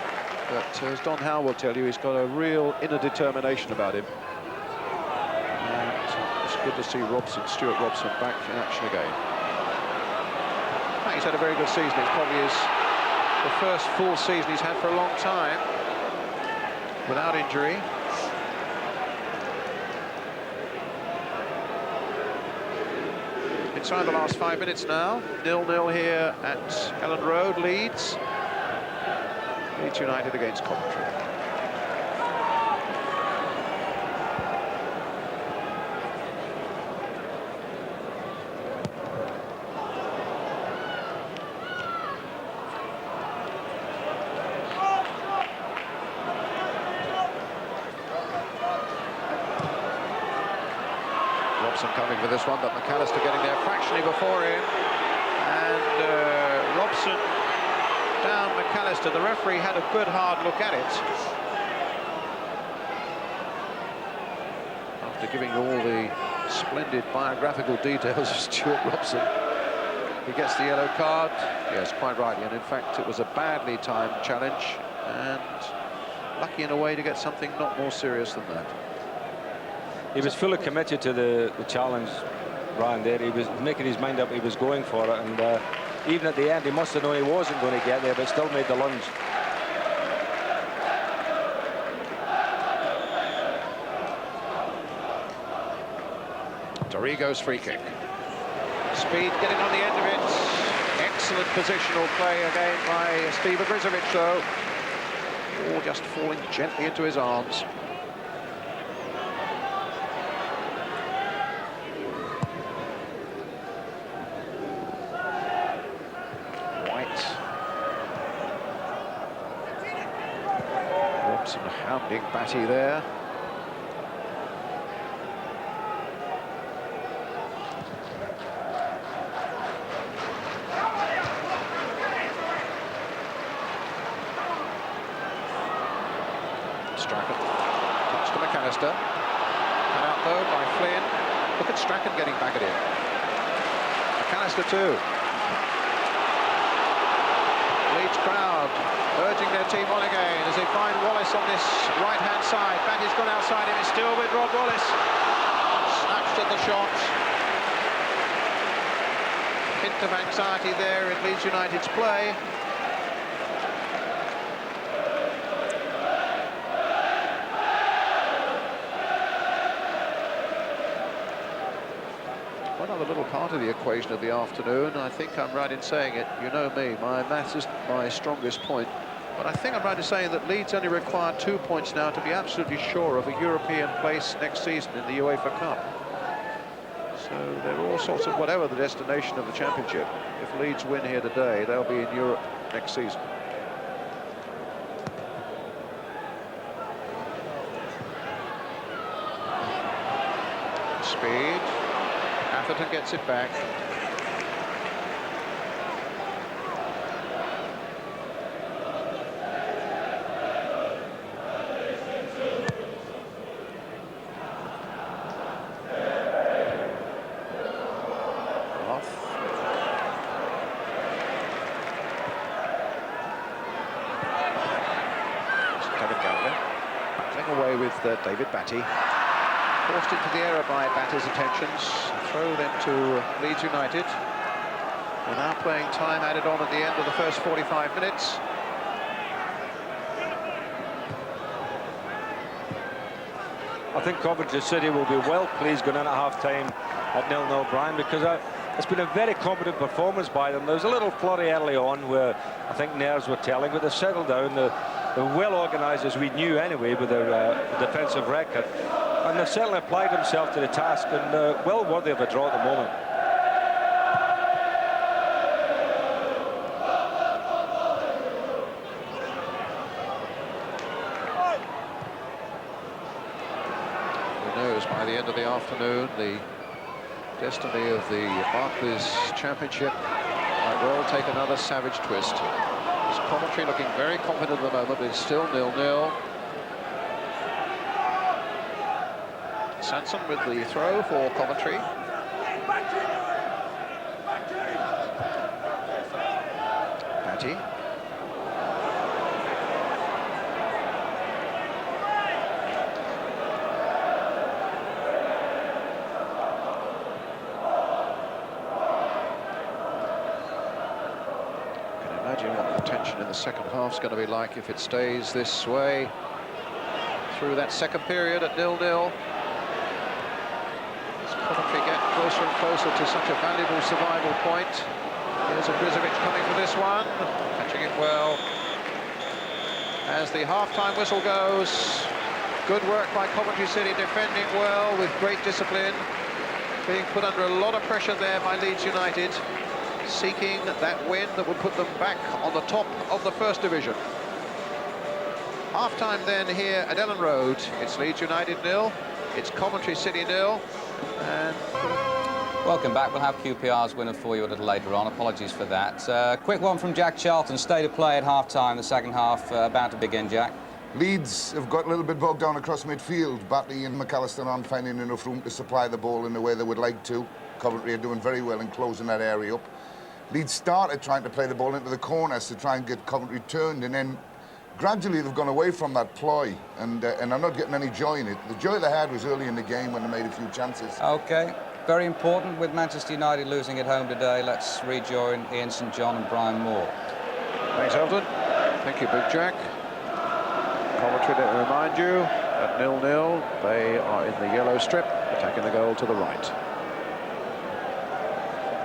But as Don Howe will tell you, he's got a real inner determination about him. And it's good to see Stuart Robson back in action again. In fact, he's had a very good season. It's probably the first full season he's had for a long time without injury. Inside the last 5 minutes now, 0-0 here at Ellen Road, Leeds. Leeds United against Coventry. Robson coming for this one, but McAllister getting there fractionally before him. And Robson down McAllister. The referee had a good hard look at it. After giving all the splendid biographical details of Stuart Robson, he gets the yellow card. Yes, quite rightly. And in fact, it was a badly timed challenge, and lucky in a way to get something not more serious than that. He was fully committed to the challenge, Brian, there. He was making his mind up, he was going for it, and even at the end he must have known he wasn't going to get there, but still made the lunge. Dorigo's free kick. Speed getting on the end of it. Excellent positional play again by Steve Ogrizovic, though. Ball just falling gently into his arms. Sanson hounding Batty there. Strachan, touch to McAllister. Cut out though by Flynn. Look at Strachan getting back at him. McAllister too. Leeds crowd urging their team on again as they find Wallace on this right-hand side. Batty's gone outside him, it's still with Rod Wallace. Snatched at the shot. Hint of anxiety there in Leeds United's play. One other little part of the equation of the afternoon, I think I'm right in saying it, you know me, my maths is my strongest point, but I think I'm right in saying that Leeds only require 2 points now to be absolutely sure of a European place next season in the UEFA Cup. So they're all sorts of whatever the destination of the championship. If Leeds win here today, they'll be in Europe next season. Speed. Atherton gets it back. Away with David Batty. Forced into the error by Batty's attentions. Throw them to Leeds United. We're now playing time added on at the end of the first 45 minutes. I think Coventry City will be well pleased going in at half-time at 0-0, Brian, because it's been a very competent performance by them. There was a little flurry early on where I think nerves were telling, but they've settled down. They're well organised, as we knew anyway, with their defensive record. And they've certainly applied themselves to the task, and well worthy of a draw at the moment. Who knows, by the end of the afternoon, the destiny of the Barclays Championship might well take another savage twist. Coventry looking very confident at the moment, but it's still 0-0. Sanson with the throw for Coventry. Batty. Imagine what the tension in the second half is going to be like if it stays this way through that second period at 0-0. As Coventry get closer and closer to such a valuable survival point. Here's a Brizovic coming for this one, catching it well. As the half-time whistle goes, good work by Coventry City, defending well with great discipline. Being put under a lot of pressure there by Leeds United, seeking that win that would put them back on the top of the First Division. Half-time then here at Ellen Road. It's Leeds United 0, it's Coventry City 0, and... Welcome back. We'll have QPR's winner for you a little later on. Apologies for that. Quick one from Jack Charlton. State of play at half-time, the second half about to begin, Jack. Leeds have got a little bit bogged down across midfield. Batty and McAllister aren't finding enough room to supply the ball in the way they would like to. Coventry are doing very well in closing that area up. Leeds started trying to play the ball into the corners to try and get Coventry turned, and then gradually they've gone away from that ploy, and I'm not getting any joy in it. The joy they had was early in the game when they made a few chances. OK, very important with Manchester United losing at home today. Let's rejoin Ian St John and Brian Moore. Thanks, Elton. Thank you, Big Jack. Coventry, let me remind you, at 0-0, they are in the yellow strip, attacking the goal to the right.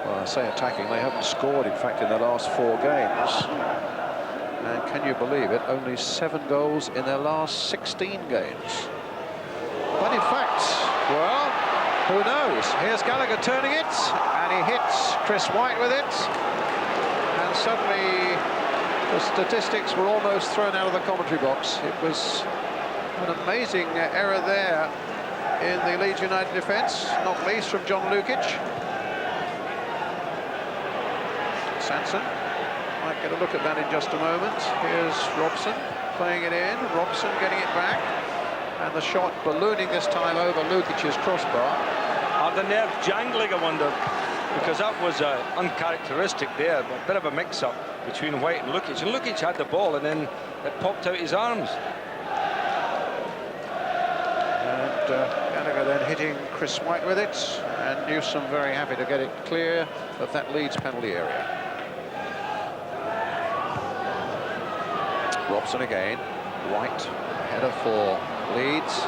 Well, I say attacking, they haven't scored, in fact, in the last 4 games. And can you believe it, only 7 goals in their last 16 games. But in fact, well, who knows? Here's Gallagher turning it, and he hits Chris White with it. And suddenly The statistics were almost thrown out of the commentary box. It was an amazing error there in the Leeds United defence, not least from John Lukic. Sanson might get a look at that in just a moment. Here's Robson playing it in, Robson getting it back, and the shot ballooning this time over Lukic's crossbar. Are the nerves jangling, I wonder, because that was uncharacteristic there, a bit of a mix-up between White and Lukic. And Lukic had the ball, and then it popped out his arms. And Gallagher then hitting Chris White with it, and Newsom very happy to get it clear of that Leeds penalty area. Robson again, White, header for Leeds.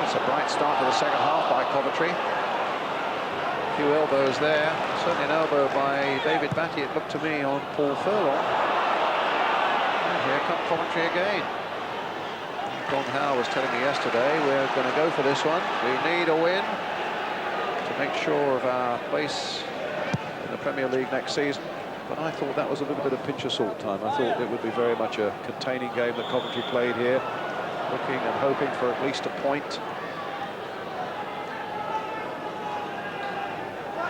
It's a bright start to the second half by Coventry. A few elbows there, certainly an elbow by David Batty, it looked to me, on Paul Furlong. And here come Coventry again. Don Howe was telling me yesterday, we're going to go for this one. We need a win to make sure of our place in the Premier League next season. But I thought that was a little bit of pinch of salt time. I thought it would be very much a containing game that Coventry played here, looking and hoping for at least a point.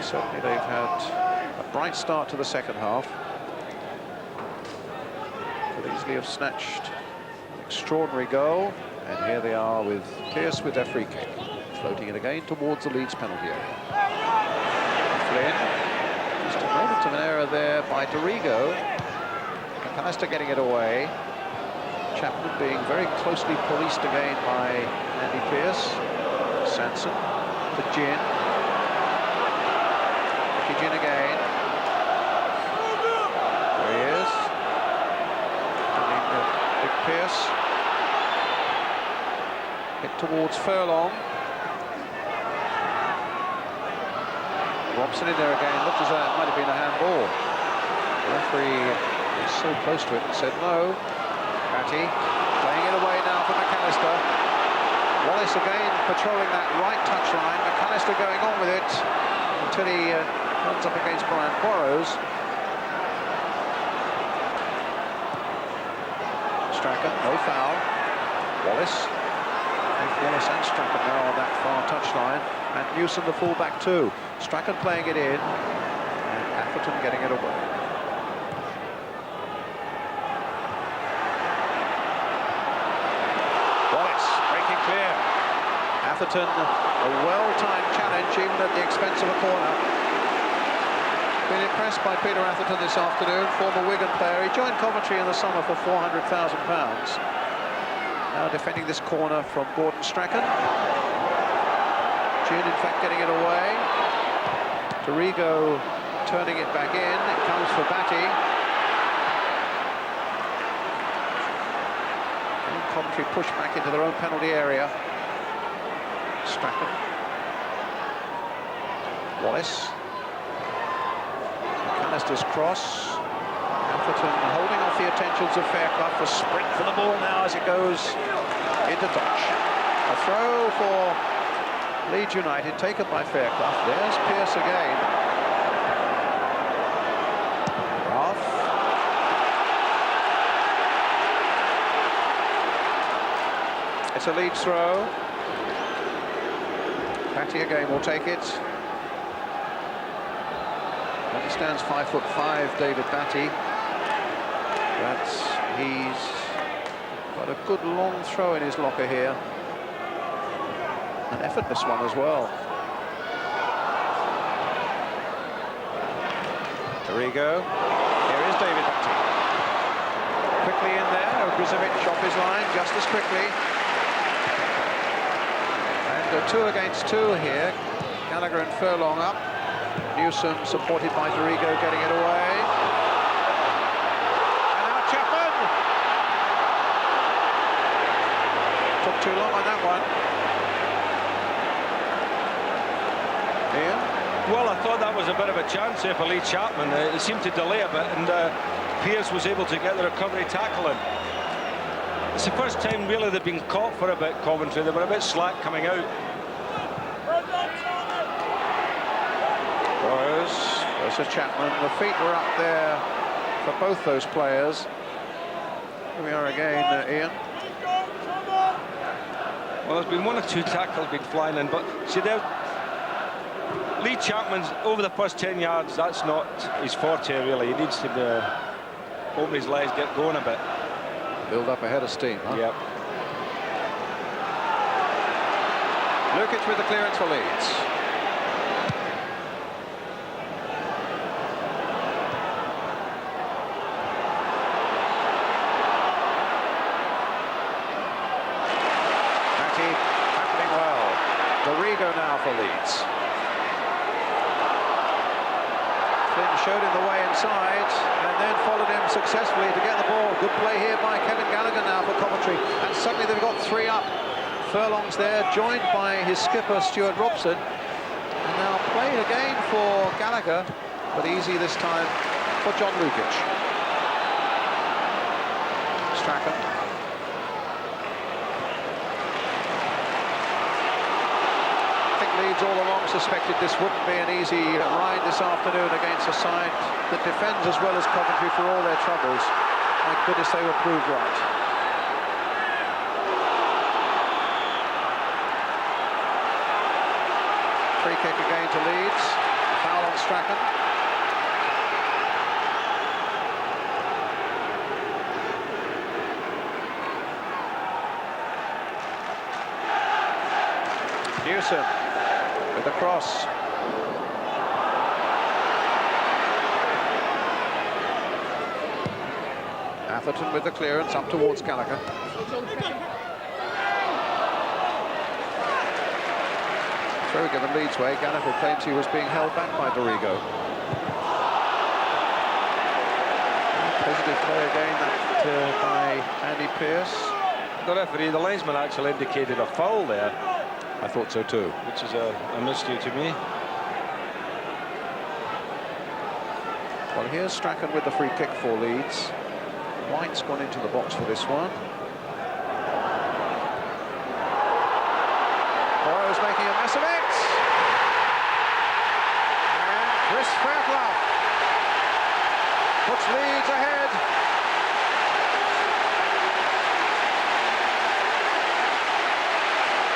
Certainly they've had a bright start to the second half. Could easily have snatched extraordinary goal, and here they are with Pearce with their free kick, floating it again towards the Leeds penalty area. Flynn, just a moment of an error there by Dorigo. McAllister getting it away. Chapman being very closely policed again by Andy Pearce. Sanson to Gin. Gin again. There he is. Big Pearce. Hit towards Furlong. Robson in there again. Looked as though it might have been a handball. The referee was so close to it and said no. Batty playing it away now for McAllister. Wallace again patrolling that right touchline. McAllister going on with it until he runs up against Brian Quarros. Strachan, no foul. Wallace. Wallace and Strachan now on that far touchline. And Newsom the fullback too. Strachan playing it in. And Atherton getting it away. Wallace breaking clear. Atherton, a well-timed challenge even at the expense of a corner. Been impressed by Peter Atherton this afternoon, former Wigan player. He joined Coventry in the summer for £400,000. Now defending this corner from Gordon Strachan. Gin, in fact, getting it away. Dorigo turning it back in. It comes for Batty. And Coventry push back into their own penalty area. Strachan. Wallace. McAllister's cross. Atherton holding off the attentions of Fairclough. A sprint for the ball now as it goes into touch. A throw for Leeds United taken by Fairclough. There's Pearce again. Ralph. It's a Leeds throw. Batty again will take it. He stands 5'5", David Batty. But he's got a good long throw in his locker here. An effortless one as well. Dorigo. Here is David Batty. Quickly in there. Ogrizovic off his line just as quickly. And 2 against 2 here. Gallagher and Furlong up. Newsom supported by Dorigo getting it away. And now Chapman! Took too long on that one. Ian? Well, I thought that was a bit of a chance here for Lee Chapman. It seemed to delay a bit, and Pearce was able to get the recovery tackle in. It's the first time really they've been caught for a bit, Coventry. They were a bit slack coming out. Burrows versus Chapman. The feet were up there for both those players. Here we are again, Ian. Well, there's been one or two tackles been flying in, but see there, Lee Chapman's over the first 10 yards, that's not his forte really. He needs to open his legs, get going a bit. Build up ahead of steam, huh? Yep. Lukic with the clearance for Leeds. Matty happening well. Dorigo now for Leeds. Flynn showed him the way inside and then followed him successfully to get the ball. Good play here by Kevin Gallagher now for Coventry. And suddenly they've got 3 up. Furlong's there, joined by his skipper, Stuart Robson. And now play again for Gallagher, but easy this time for John Lukic. Strachan. I think Leeds all along suspected this wouldn't be an easy ride this afternoon against a side that defends as well as Coventry for all their troubles. My goodness, they were proved right. Free kick again to Leeds. Foul on Strachan. Newsom with the cross. Atherton with the clearance up towards Gallagher. Throw given Leeds way. Gallagher claims he was being held back by Dorigo. Positive play again that by Andy Pearce. The referee, the linesman actually indicated a foul there. I thought so too. Which is a mystery to me. Well, here's Strachan with the free kick for Leeds. White's gone into the box for this one. Burrows making a mess of it. And Chris Fairclough puts Leeds ahead.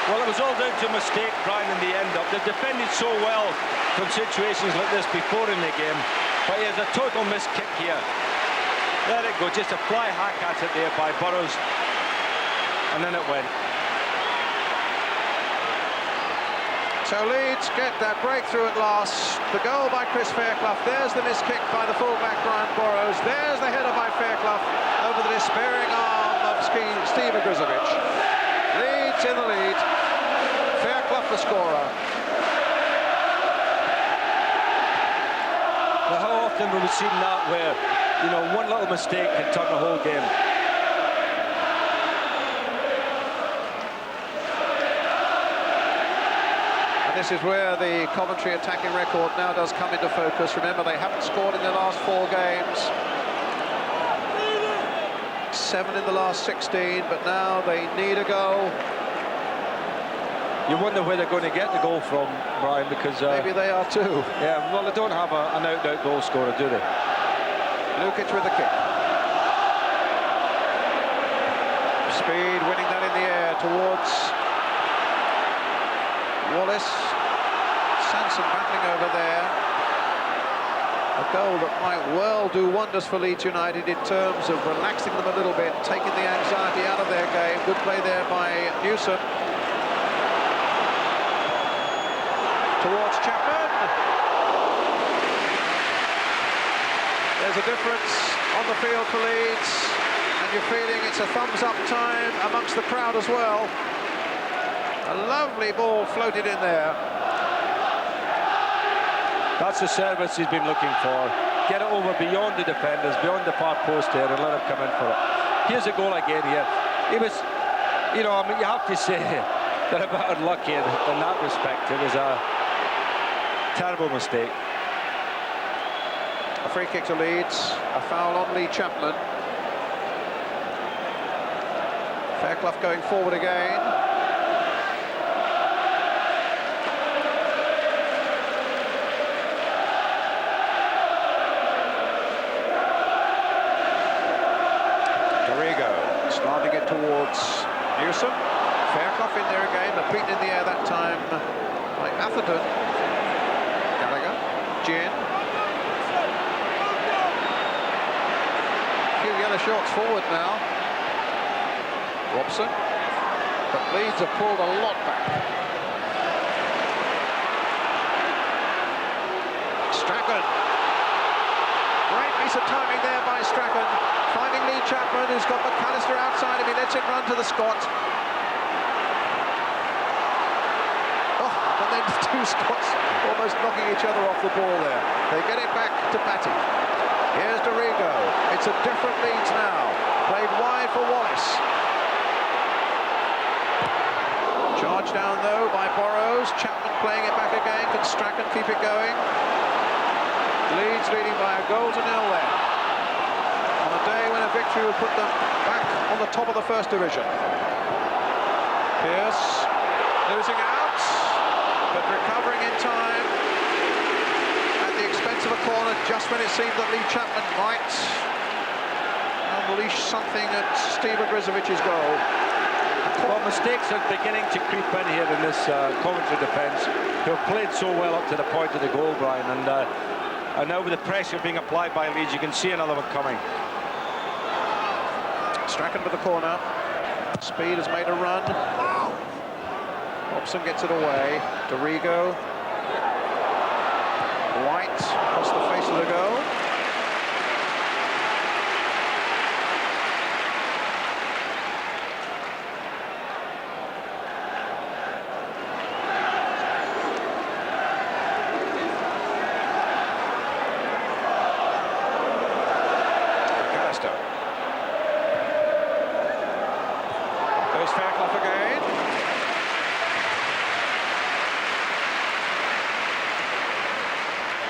Well, it was all down to a mistake, Brian, in the end-up. They've defended so well from situations like this before in the game, but he has a total missed kick here. There it goes, just a fly hack at it there by Burrows, and then it went. So Leeds get that breakthrough at last. The goal by Chris Fairclough. There's the missed kick by the fullback Brian Burrows. There's the header by Fairclough over the despairing arm of Steve Ogrizovic. Leeds in the lead. Fairclough the scorer. Well, how often have we seen that where, you know, one little mistake can turn the whole game? And this is where the Coventry attacking record now does come into focus. Remember, they haven't scored in their last 4 games. 7 in the last 16, but now they need a goal. You wonder where they're going to get the goal from, Brian, because... maybe they are too. Yeah, well, they don't have an out-and-out goal scorer, do they? Lukic with the kick. Speed winning that in the air towards Wallace. Sanson battling over there. A goal that might well do wonders for Leeds United in terms of relaxing them a little bit, taking the anxiety out of their game. Good play there by Newsom. Towards Chapman. There's a difference on the field for Leeds, and you're feeling it's a thumbs-up time amongst the crowd as well. A lovely ball floated in there. That's the service he's been looking for. Get it over beyond the defenders, beyond the far post there, and let him come in for it. Here's a goal again here. He was, you know, I mean, you have to say they're a bit unlucky in that respect. It was a terrible mistake. A free kick to Leeds, a foul on Lee Chapman. Fairclough going forward again. Starting it towards Newsom. Fairclough in there again, but beaten in the air that time by Atherton. Gallagher, Gin. A few yellow shorts forward now. Robson. But Leeds have pulled a lot back. Strachan. Great piece of timing there by Strachan. Finding Lee Chapman, who's got McAllister outside him. He lets it run to the Scot. Oh, and then two Scots almost knocking each other off the ball there. They get it back to Batty. Here's Dorigo. It's a different Leeds now. Played wide for Wallace. Charged down, though, by Burrows. Chapman playing it back again. Can Strachan keep it going? Leeds leading by a goal to nil there. On a day when a victory will put them back on the top of the First Division. Pearce losing out, but recovering in time at the expense of a corner just when it seemed that Lee Chapman might unleash something at Steve Ogrizovich's goal. Well, mistakes are beginning to creep in here in this Coventry defence, who have played so well up to the point of the goal, Brian, and now with the pressure being applied by Leeds, you can see another one coming. Strachan with the corner. Speed has made a run. Robson gets it away. Dorigo. White across the face of the goal. There's Fairclough again.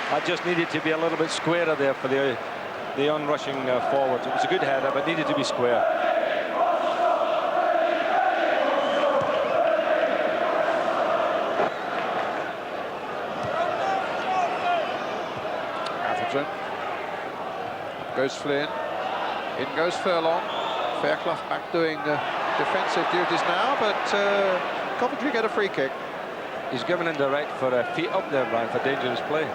I just needed to be a little bit squarer there for the onrushing forward. It was a good header, but needed to be square. Atherton. Goes Flynn. In goes Furlong. Fairclough back doing defensive duties now, but Coventry get a free kick. He's given indirect for feet up there, Brian, for dangerous play.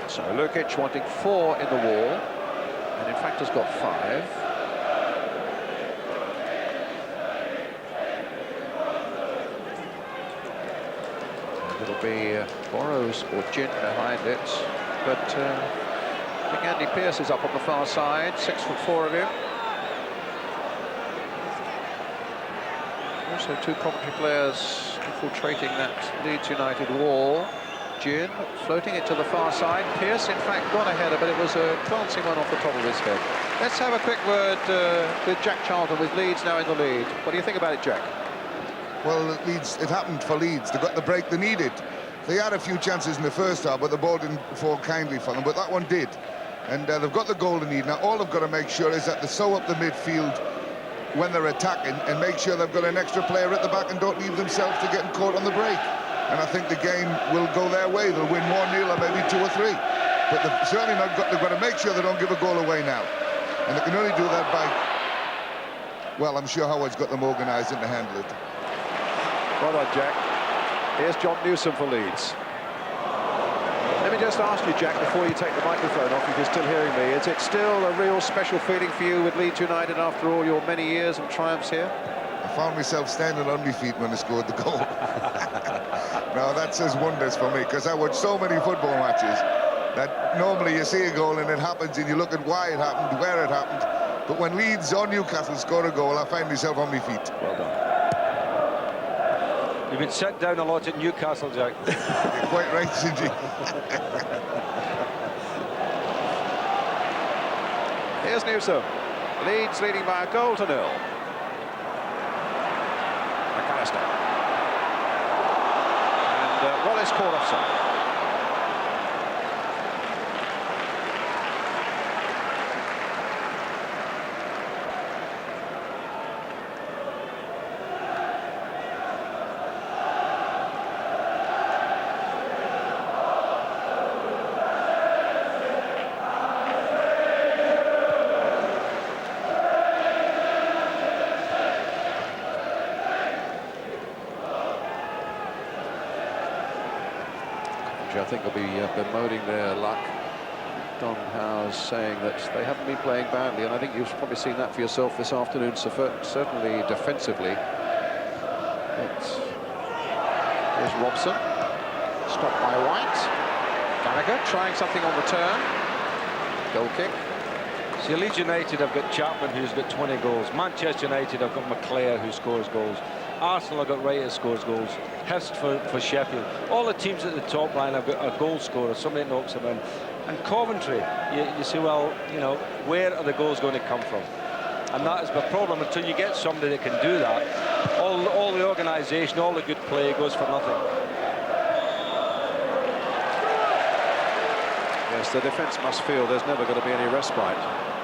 So Lukic wanting 4 in the wall, and in fact has got 5. It'll be Burrows or Gin behind it, but I think Andy Pearce is up on the far side, 6'4" of him. Also 2 Coventry players infiltrating that Leeds United wall. Gin floating it to the far side. Pearce, in fact, got a header, but it was a glancing one off the top of his head. Let's have a quick word with Jack Charlton, with Leeds now in the lead. What do you think about it, Jack? Well, Leeds, it happened for Leeds. They got the break they needed. They had a few chances in the first half, but the ball didn't fall kindly for them, but that one did. And they've got the goal they need. Now, all they've got to make sure is that they sew up the midfield when they're attacking and make sure they've got an extra player at the back and don't leave themselves to getting caught on the break. And I think the game will go their way. They'll win 1-0 or maybe 2 or 3. But they've certainly not got, they've got to make sure they don't give a goal away now. And they can only do that by, well, I'm sure Howard's got them organised and to handle it. Well done, Jack. Here's John Newsom for Leeds. Let me just ask you, Jack, before you take the microphone off, if you're still hearing me, is it still a real special feeling for you with Leeds United after all your many years and triumphs here? I found myself standing on my feet when I scored the goal. No, that says wonders for me, because I watch so many football matches that normally you see a goal and it happens and you look at why it happened, where it happened. But when Leeds or Newcastle score a goal, I find myself on my feet. Well done. You've been set down a lot at Newcastle, Jack. You're quite right, Sinji. Here's Newsom. Leeds leading by a goal to 0. McAllister. And Wallace caught offside. Coventry, I think, will be bemoaning their luck. Don Howe's saying that they haven't been playing badly, and I think you've probably seen that for yourself this afternoon, so certainly defensively. But here's Robson, stopped by White. Gallagher trying something on the turn. Goal kick. See, Leeds United have got Chapman, who's got 20 goals. Manchester United have got McClare, who scores goals. Arsenal have got Wright, who scores goals. Hurst for Sheffield. All the teams at the top line have got a goal scorer, somebody that knocks them in. And Coventry, you say, well, you know, where are the goals going to come from? And that is the problem. Until you get somebody that can do that, all the organisation, all the good play goes for nothing. Yes, the defence must feel there's never going to be any respite.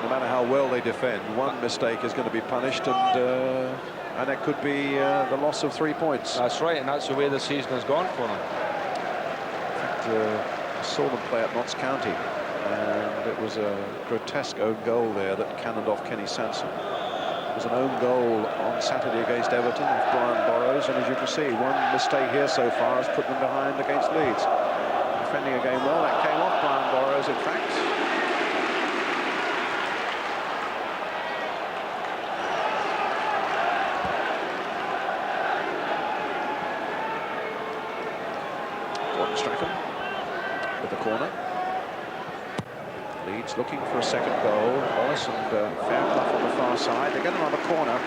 No matter how well they defend, one mistake is going to be punished, and it could be the loss of 3 points. That's right, and that's the way the season has gone for them. In fact, I saw them play at Notts County, and it was a grotesque own goal there that cannoned off Kenny Sansom. It was an own goal on Saturday against Everton with Brian Burrows, and as you can see, one mistake here so far has put them behind against Leeds. Defending a game well, that came off Brian Burrows, in fact. Strachan with the corner. Leeds looking for a second goal. Wallace and Fairclough on the far side. They get another corner.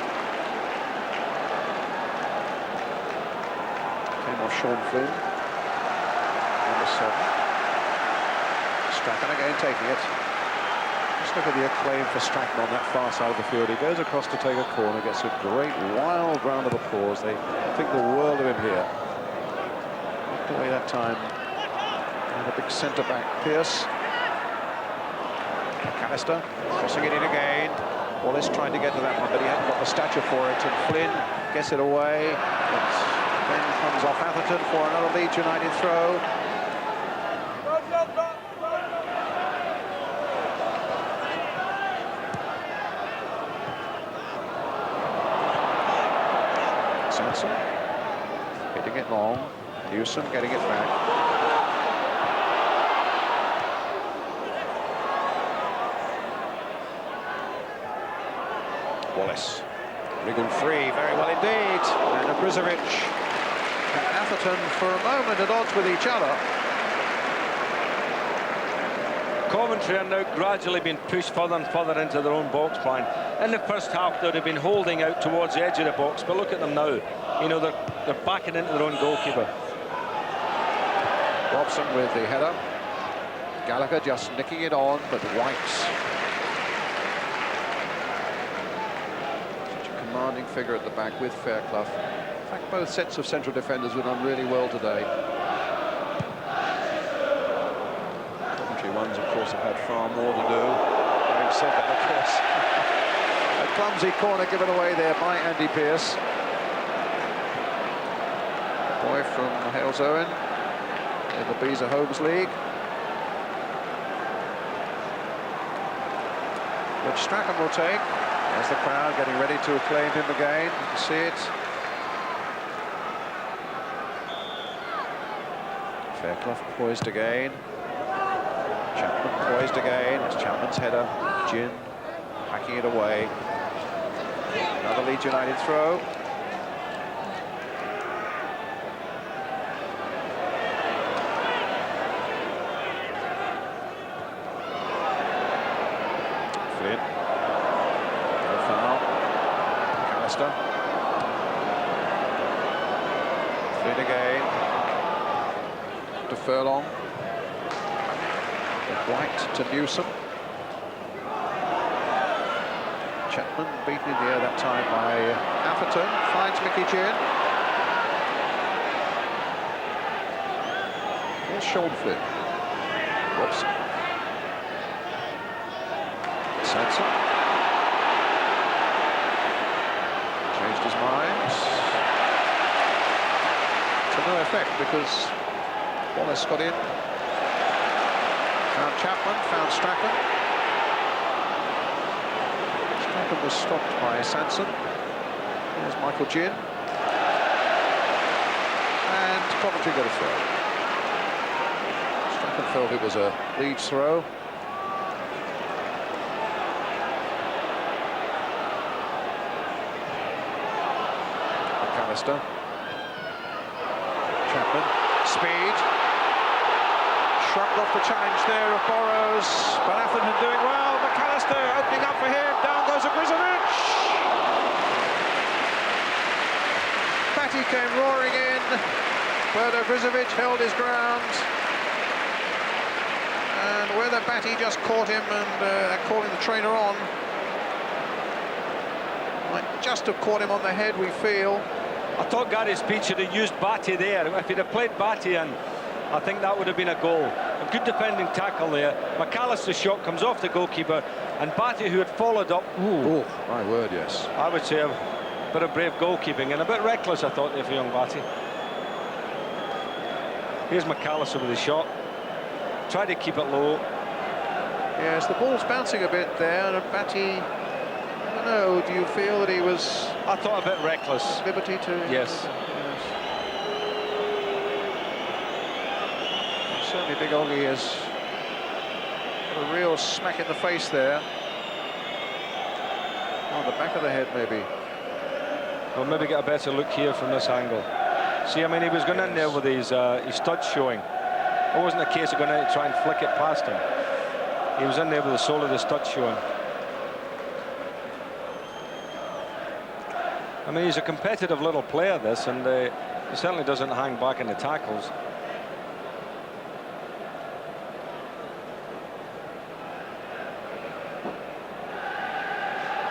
Came off Sean Flynn. Number 7. Strachan again taking it. Just look at the acclaim for Strachan on that far side of the field. He goes across to take a corner, gets a great wild round of applause. They think the world of him here. Away that time, and a big centre-back, Pearce. McAllister crossing it in again. Wallace trying to get to that one, but he hasn't got the stature for it, and Flynn gets it away. But then comes off Atherton for another Leeds United throw. Sansom hitting it long. Newsom getting it back. Wallace. Wriggled free, very well indeed. And Brizovic and Atherton for a moment at odds with each other. Coventry are now gradually being pushed further and further into their own box plan. In the first half, they'd have been holding out towards the edge of the box, but look at them now. You know, they're backing into their own goalkeeper. Robson with the header. Gallagher just nicking it on, but White's such a commanding figure at the back with Fairclough. In fact, both sets of central defenders were done really well today. Coventry ones, of course, have had far more to do. Having said that, of course, a clumsy corner given away there by Andy Pearce. The boy from Hales Owen in the Beezer Homes League. Which Strachan will take. There's the crowd getting ready to acclaim him again. You can see it. Fairclough poised again. Chapman poised again. It's Chapman's header. Gin hacking it away. Another Leeds United throw. Flynn. No foul. McAllister. Flynn again. To Furlong. White to Newsom. Chapman beaten in the air that time by Atherton. Finds Mickey Ginn. Here's Sean Flynn. Robson. Sansom. Changed his mind. To no effect because Wallace got in. Found Chapman, found Strachan. Strachan was stopped by Sansom. Here's Michael Ginn. And Coventry got a throw. Strachan felt it was a Leeds throw. McAllister. Chapman. Speed. Shrugged off the challenge there of Burrows. But Atherton doing well. McAllister opening up for him. Down goes Ogrizovic. Batty came roaring in, but Ogrizovic held his ground. And whether Batty just caught him and calling the trainer on, might just have caught him on the head, we feel. I thought Gary Speed should have used Batty there. If he'd have played Batty in, I think that would have been a goal. A good defending tackle there. McAllister's shot comes off the goalkeeper, and Batty, who had followed up. Oh, my word, yes. I would say a bit of brave goalkeeping and a bit reckless, I thought, there for young Batty. Here's McAllister with his shot. Tried to keep it low. Yes, the ball's bouncing a bit there, and Batty, I don't know, do you feel that he was... I thought a bit reckless. Liberty to... Yes. Certainly Big Oggy has got a real smack in the face there. On the back of the head, maybe. We'll maybe get a better look here from this angle. See, I mean, he was going in there with his studs showing. It wasn't a case of going in to try and flick it past him. He was in there with the sole of the studs showing. I mean, he's a competitive little player, this, and he certainly doesn't hang back in the tackles.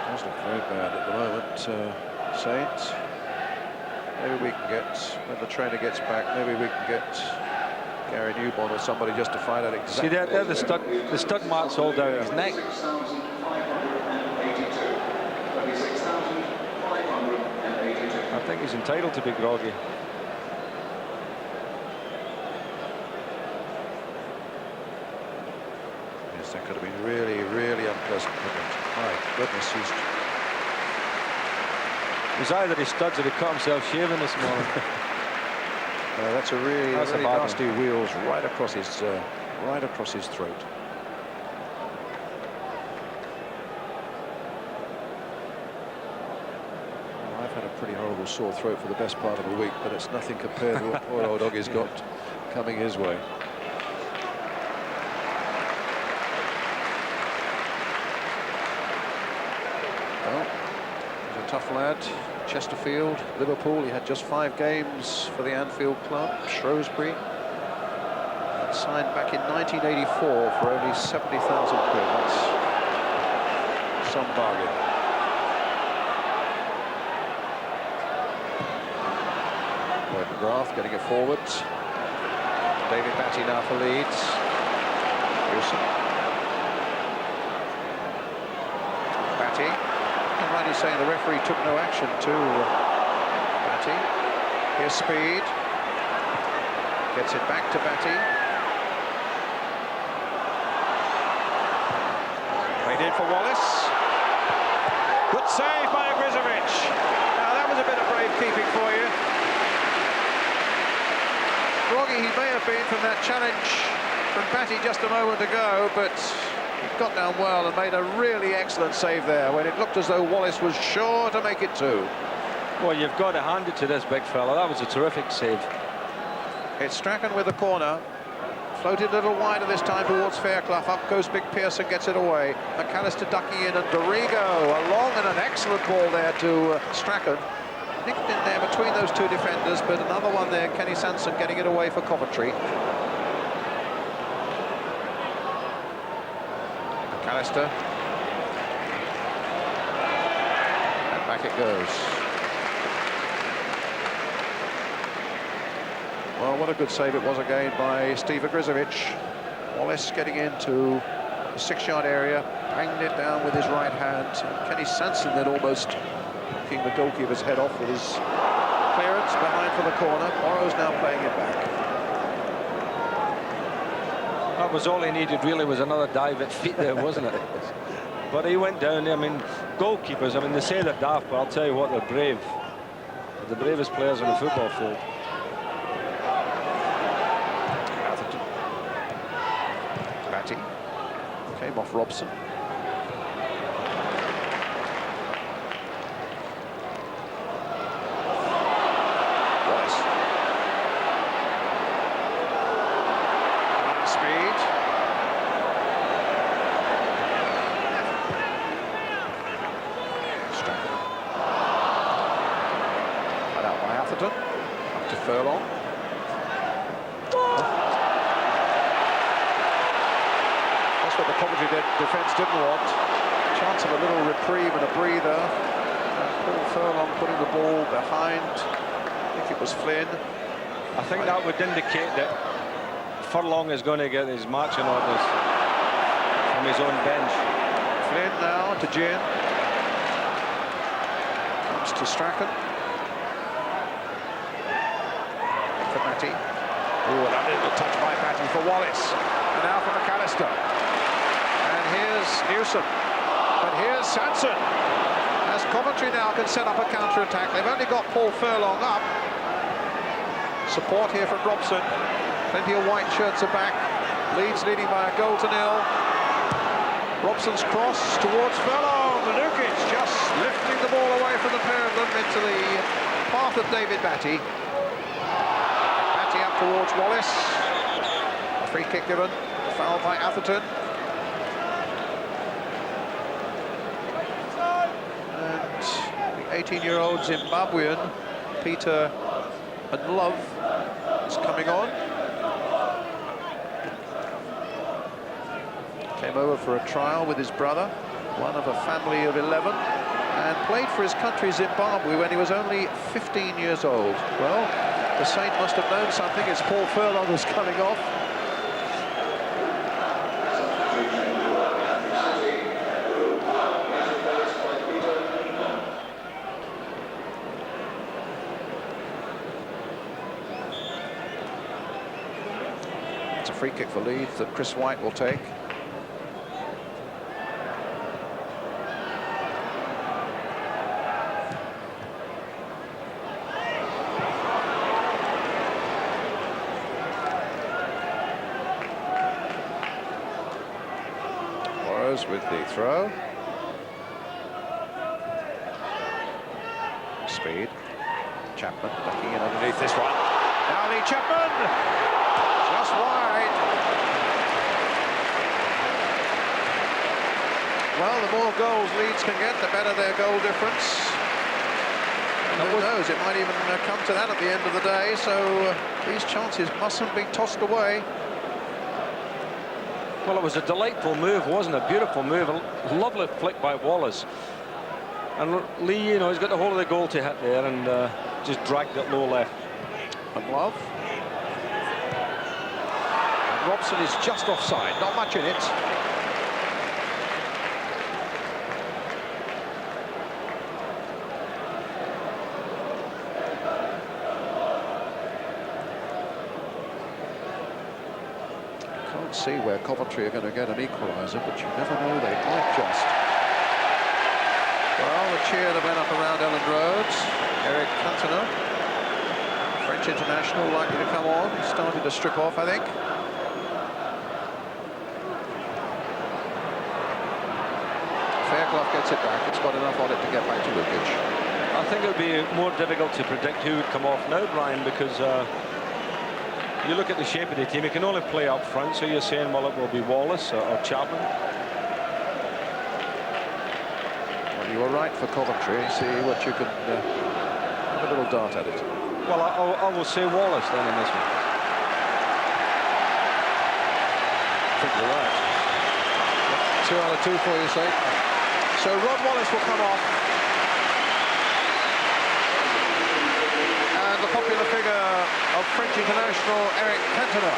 Does look very bad at the moment, Saints. Maybe we can get, when the trainer gets back, maybe we can get Gary Newborn or somebody just to find out exactly. See, there the stud marks all down his neck. I think he's entitled to be groggy. Yes, that could have been really, really unpleasant. My goodness, It was either his studs or he cut himself shaving this morning. that's a really, That's a really bad nasty wheels right across his throat. Well, I've had a pretty horrible sore throat for the best part of a week, but it's nothing compared to what poor old Oggy's got coming his way. Well, he's a tough lad. Chesterfield, Liverpool. He had just 5 games for the Anfield club. Shrewsbury. And signed back in 1984 for only 70,000 quid. That's some bargain. Lloyd McGrath getting it forwards. David Batty now for Leeds. Wilson. Batty. I'm right in saying the referee took no action to Batty. Here's Speed. Gets it back to Batty. Played in for Wallace. Good save by Ogrizovic. Now that was a bit of brave keeping for you. Groggy he may have been from that challenge from Batty just a moment ago, but he got down well and made a really excellent save there when it looked as though Wallace was sure to make it 2. Well, you've got to hand it to this big fella. That was a terrific save. It's Strachan with the corner. Floated a little wider this time towards Fairclough. Up goes Big Pearson, gets it away. McAllister ducking in, and Dorigo, a long and an excellent ball there to Strachan. Nicked in there between those 2 defenders, but another one there, Kenny Sansom getting it away for Coventry. McAllister. And back it goes. Well, what a good save it was again by Steve Ogrizovic. Wallace getting into the 6-yard area, banged it down with his right hand. And Kenny Sansom then almost knocking the goalkeeper's head off with his clearance behind for the corner. Burrows now playing it back. That was all he needed, really, was another dive at feet there, wasn't it? But he went down there. I mean, goalkeepers, I mean, they say they're daft, but I'll tell you what, they're brave. They're the bravest players on the football field. Came off Robson. Wallace. Speed. Stratton. Cut out by Atherton. Up to Furlong. That's what the Coventry defence didn't want. Chance of a little reprieve and a breather. And Paul Furlong putting the ball behind. I think it was Flynn. I think that would indicate that Furlong is going to get his marching orders from his own bench. Flynn now to Gin. Comes to Strachan. For Matty. Oh, and a little touch by Matty for Wallace. And now for McAllister. And here's Newsom. But here's Sanson. As Coventry now can set up a counter-attack. They've only got Paul Furlong up. Support here from Robson. Plenty of white shirts are back. Leeds leading by a goal to 0. Robson's cross towards Furlong. Nukic just lifting the ball away from the pair of them into the path of David Batty. Batty up towards Wallace. A free kick given. Foul by Atherton. And the 18-year-old Zimbabwean, Peter and Love, is coming on. Came over for a trial with his brother, one of a family of 11, and played for his country, Zimbabwe, when he was only 15 years old. Well, the Saint must have known something. It's Paul Furlong who's coming off. It's a free kick for Leeds that Chris White will take. With the throw. Speed. Chapman ducking in underneath this one. Now Lee Chapman! Just wide. Well, the more goals Leeds can get, the better their goal difference. And who knows, it might even come to that at the end of the day, so these chances mustn't be tossed away. Well, it was a delightful move, wasn't it? A beautiful move, a lovely flick by Wallace. And Lee, you know, he's got the hold of the goal to hit there and just dragged it low left. And Love. And Robson is just offside, not much in it. See where Coventry are going to get an equaliser, but you never know, they might just. Well, the cheer that went up around Ellen Rhodes. Eric Cantona, French international, likely to come on. He started to strip off, I think. Fairclough gets it back. It's got enough on it to get back to Lukic. I think it would be more difficult to predict who would come off now, Brian, because you look at the shape of the team, you can only play up front, so you're saying, well, it will be Wallace or Chapman. Well, you were right for Coventry. See what you can have a little dart at it. Well, I will say Wallace then in this one. I think you're right. 2 out of 2 for your sake. So Rod Wallace will come off. And the popular figure of French international Eric Cantona.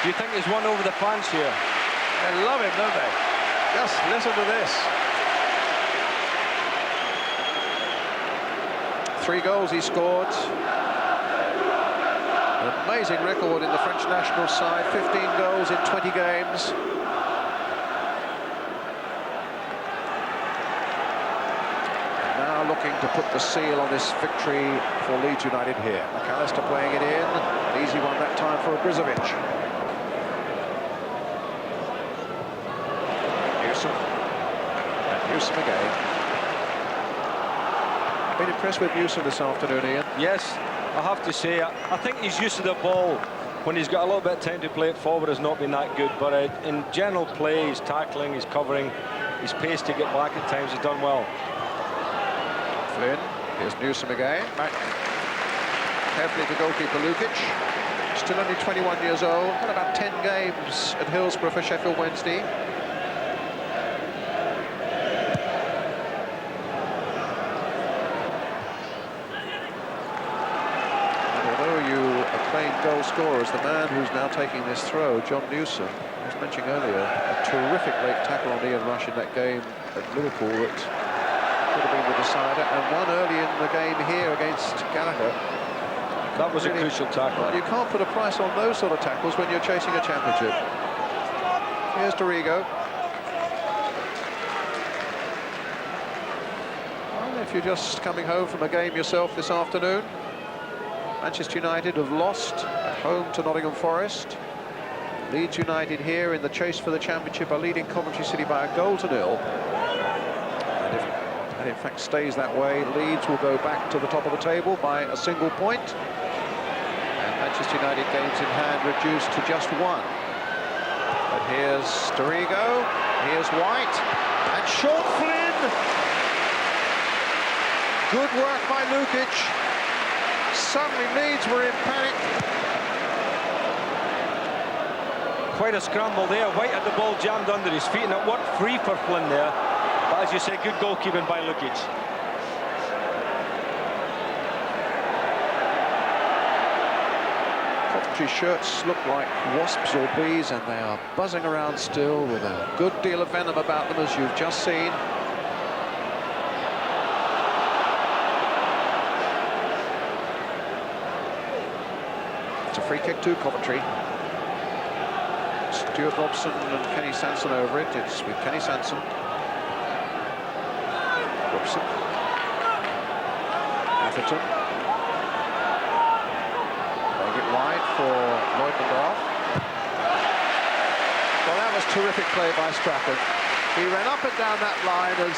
Do you think he's won over the fans here? They love him, don't they? Just listen to this. 3 goals he scored. An amazing record in the French national side. 15 goals in 20 games. Now looking to put the seal on this victory for Leeds United here. McAllister playing it in. An easy one that time for Grizovic. Newsom. And Newsom again. Been impressed with Newsom this afternoon, Ian. Yes, I have to say, I think his use of the ball when he's got a little bit of time to play it forward has not been that good, but in general play, his tackling, his covering, his pace to get back at times has done well. Flynn, here's Newsom again. Back carefully to goalkeeper Lukic. Still only 21 years old, had about 10 games at Hillsborough for Sheffield Wednesday. Goal scorers, the man who's now taking this throw, John Newsom, I was mentioning earlier, a terrific late tackle on Ian Rush in that game at Liverpool that could have been the decider, and one early in the game here against Gallagher. That was really a crucial tackle. Well, you can't put a price on those sort of tackles when you're chasing a championship. Here's Dorigo. Well, if you're just coming home from a game yourself this afternoon, Manchester United have lost at home to Nottingham Forest. Leeds United here in the chase for the championship are leading Coventry City by a goal to nil. And if that in fact stays that way, Leeds will go back to the top of the table by a single point. And Manchester United games in hand reduced to just one. But here's Dorigo, here's White, and Sean Flynn. Good work by Lukic. Suddenly Leeds were in panic. Quite a scramble there. White had the ball jammed under his feet, and it worked free for Flynn there. But as you say, good goalkeeping by Lukic. Coventry shirts look like wasps or bees, and they are buzzing around still with a good deal of venom about them, as you've just seen. Free kick to Coventry. Stuart Robson and Kenny Sanson over it. It's with Kenny Sanson. Robson. Atherton. Playing it wide for Lloyd McGrath. Well, that was terrific play by Strachan. He ran up and down that line as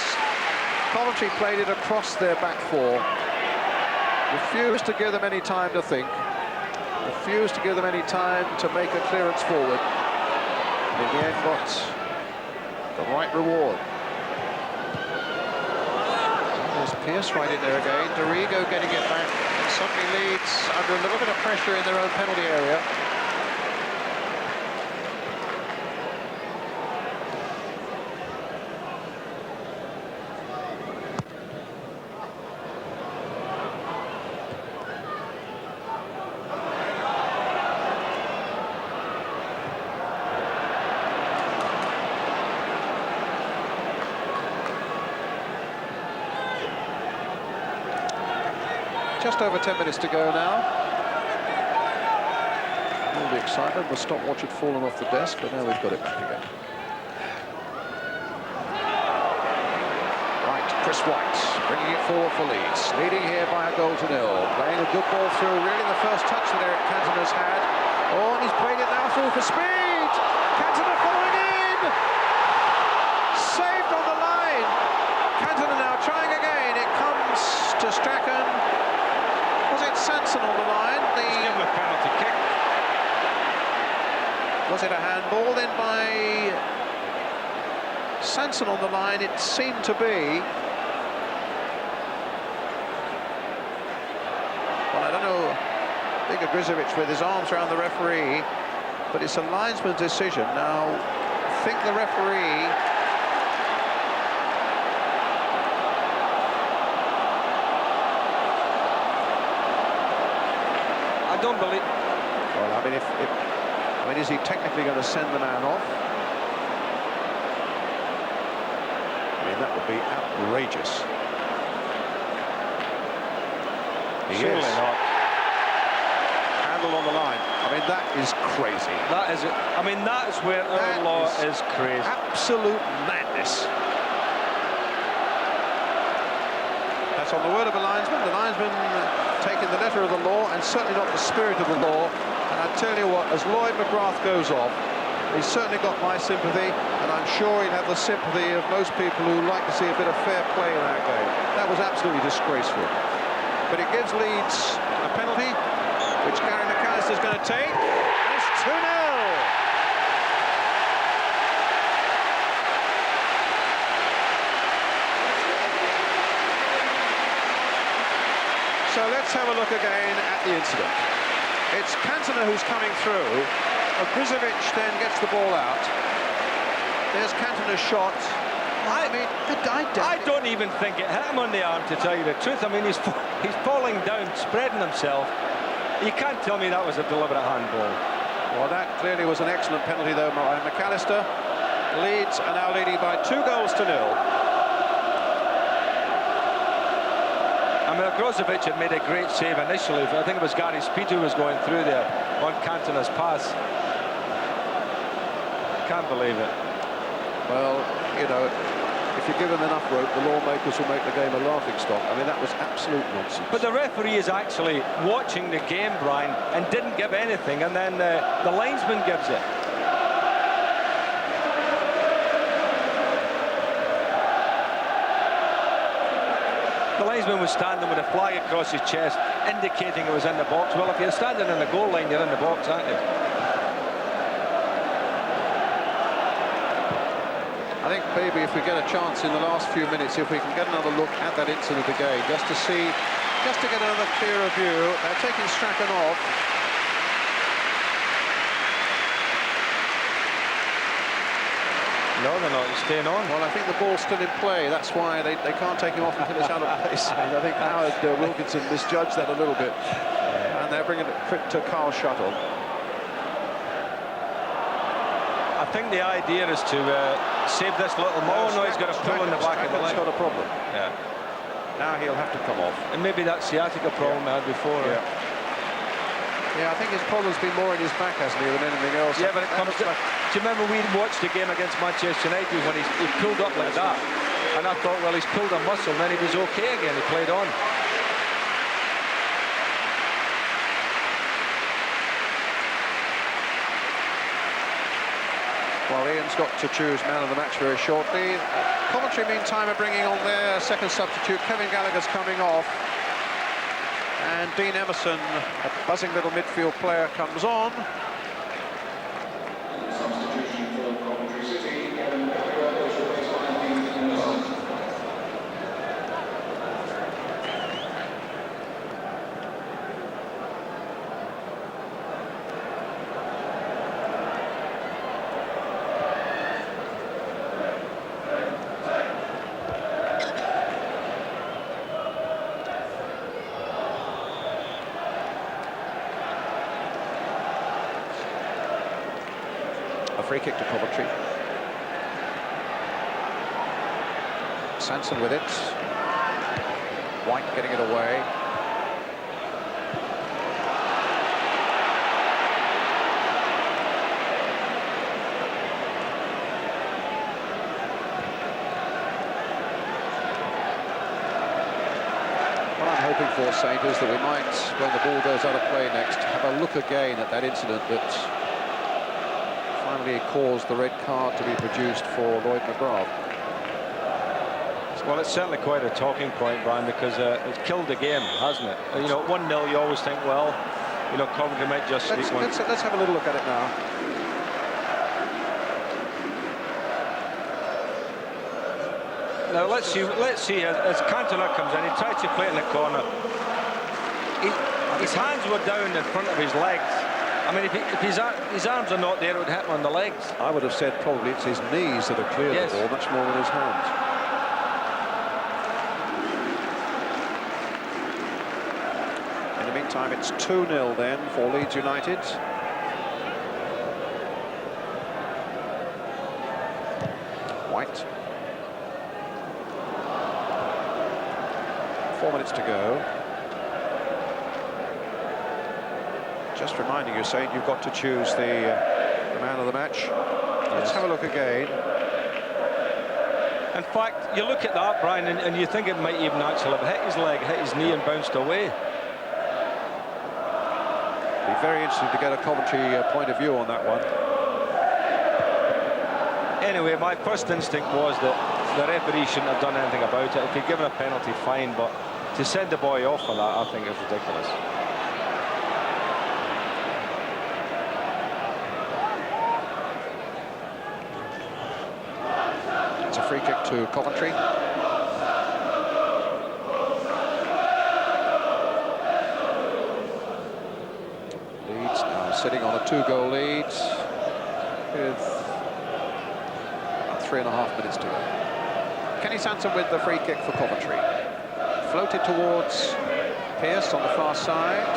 Coventry played it across their back four. Refused to give them any time to think. Refused to give them any time to make a clearance forward. And in the end got the right reward. There's Pearce right in there again. Dorigo getting it back. And suddenly Leeds under a little bit of pressure in their own penalty area. Just over 10 minutes to go now. All the excitement, the stopwatch had fallen off the desk, but now we've got it back again. Right, Chris White, bringing it forward for Leeds. Leading here by a goal to nil. Playing a good ball through, really the first touch that Eric Cantona's had. Oh, and he's played it now through for speed. Cantona following in. Saved on the line. Cantona now trying again. It comes to Strachan. Was it Sanson on the line? Give him a penalty kick. Was it a handball then by Sanson on the line? It seemed to be. Well, I don't know. Igor Grizovic with his arms around the referee, but it's a linesman's decision. Now, I think the referee. I don't believe. Well, I mean, is he technically going to send the man off? I mean, that would be outrageous. Surely not. Handle on the line. I mean, that is crazy. That is it. I mean, that is where our law is crazy. Absolute madness. That's on the word of a linesman. The linesman taking the letter of the law and certainly not the spirit of the law. And I tell you what, as Lloyd McGrath goes off, He's certainly got my sympathy, and I'm sure he'd have the sympathy of most people who like to see a bit of fair play in our game. That was absolutely disgraceful. But it gives Leeds a penalty, which Gary McAllister's going to take. And it's 2-0. So let's have a look again at the incident. It's Cantona who's coming through. Brizovic then gets the ball out. There's Cantona's shot. I don't even think it hit him on the arm, to tell you the truth. I mean, he's falling down, spreading himself. You can't tell me that was a deliberate handball. Well, that clearly was an excellent penalty, though, by McAllister. Leeds are now leading by 2-0. I mean, Brozovic had made a great save initially. I think it was Gary Speed who was going through there on Cantona's pass. Can't believe it. Well, you know, if you give him enough rope, the lawmakers will make the game a laughing stock. I mean, that was absolute nonsense. But the referee is actually watching the game, Brian, and didn't give anything, and then the linesman gives it. The linesman was standing with a flag across his chest, indicating it was in the box. Well, if you're standing in the goal line, you're in the box, aren't you? I think maybe if we get a chance in the last few minutes, if we can get another look at that incident again, just to get another clearer view. They're taking Strachan off. No, they're not. He's staying on. Well, I think the ball's still in play. That's why they can't take him off until it's out of place. And I think Howard Wilkinson misjudged that a little bit. And they're bringing it to Carl Shuttle. I think the idea is to save this little more. No, he's got a pull in the back of the leg. He's got a problem. Yeah. Now he'll have to come off. And maybe that sciatica problem I had before. Yeah, I think his problem's been more in his back, hasn't he, than anything else. Yeah, but it comes to... Do you remember we watched the game against Manchester United when he pulled up like that? And I thought, well, he's pulled a muscle, and then he was okay again. He played on. Well, Ian's got to choose man of the match very shortly. Coventry, meantime, are bringing on their second substitute. Kevin Gallagher's coming off. And Dean Emerson, a buzzing little midfield player, comes on. Substitution for Coventry City, Kevin Gallagher is replaced by Dean Emerson. A free kick to Coventry. Sanson with it. White getting it away. What I'm hoping for, Saint, is that we might, when the ball goes out of play next, have a look again at that incident that finally caused the red card to be produced for Lloyd McGrath. Well, it's certainly quite a talking point, Brian, because it's killed the game, hasn't it? You know, 1-0, you always think, well, you know, Coventry might just sneak one. Let's have a little look at it now. Now let's see as Cantona comes in, he tries to play it in the corner. His hands were down in front of his legs. I mean, if his arms are not there, it would hit him on the legs. I would have said probably it's his knees that have cleared the ball, much more than his hands. In the meantime, it's 2-0 then for Leeds United. White. 4 minutes to go. Just reminding you, Saint, you've got to choose the man of the match. Let's have a look again. In fact, you look at that, Brian, and you think it might even actually have hit his leg, hit his knee and bounced away. Be very interesting to get a Coventry point of view on that one. Anyway, my first instinct was that the referee shouldn't have done anything about it. If he'd given a penalty, fine, but to send the boy off for that, I think is ridiculous. It's a free kick to Coventry. Leeds now sitting on a 2-goal lead with about 3.5 minutes to go. Kenny Sansom with the free kick for Coventry. Floated towards Pearce on the far side.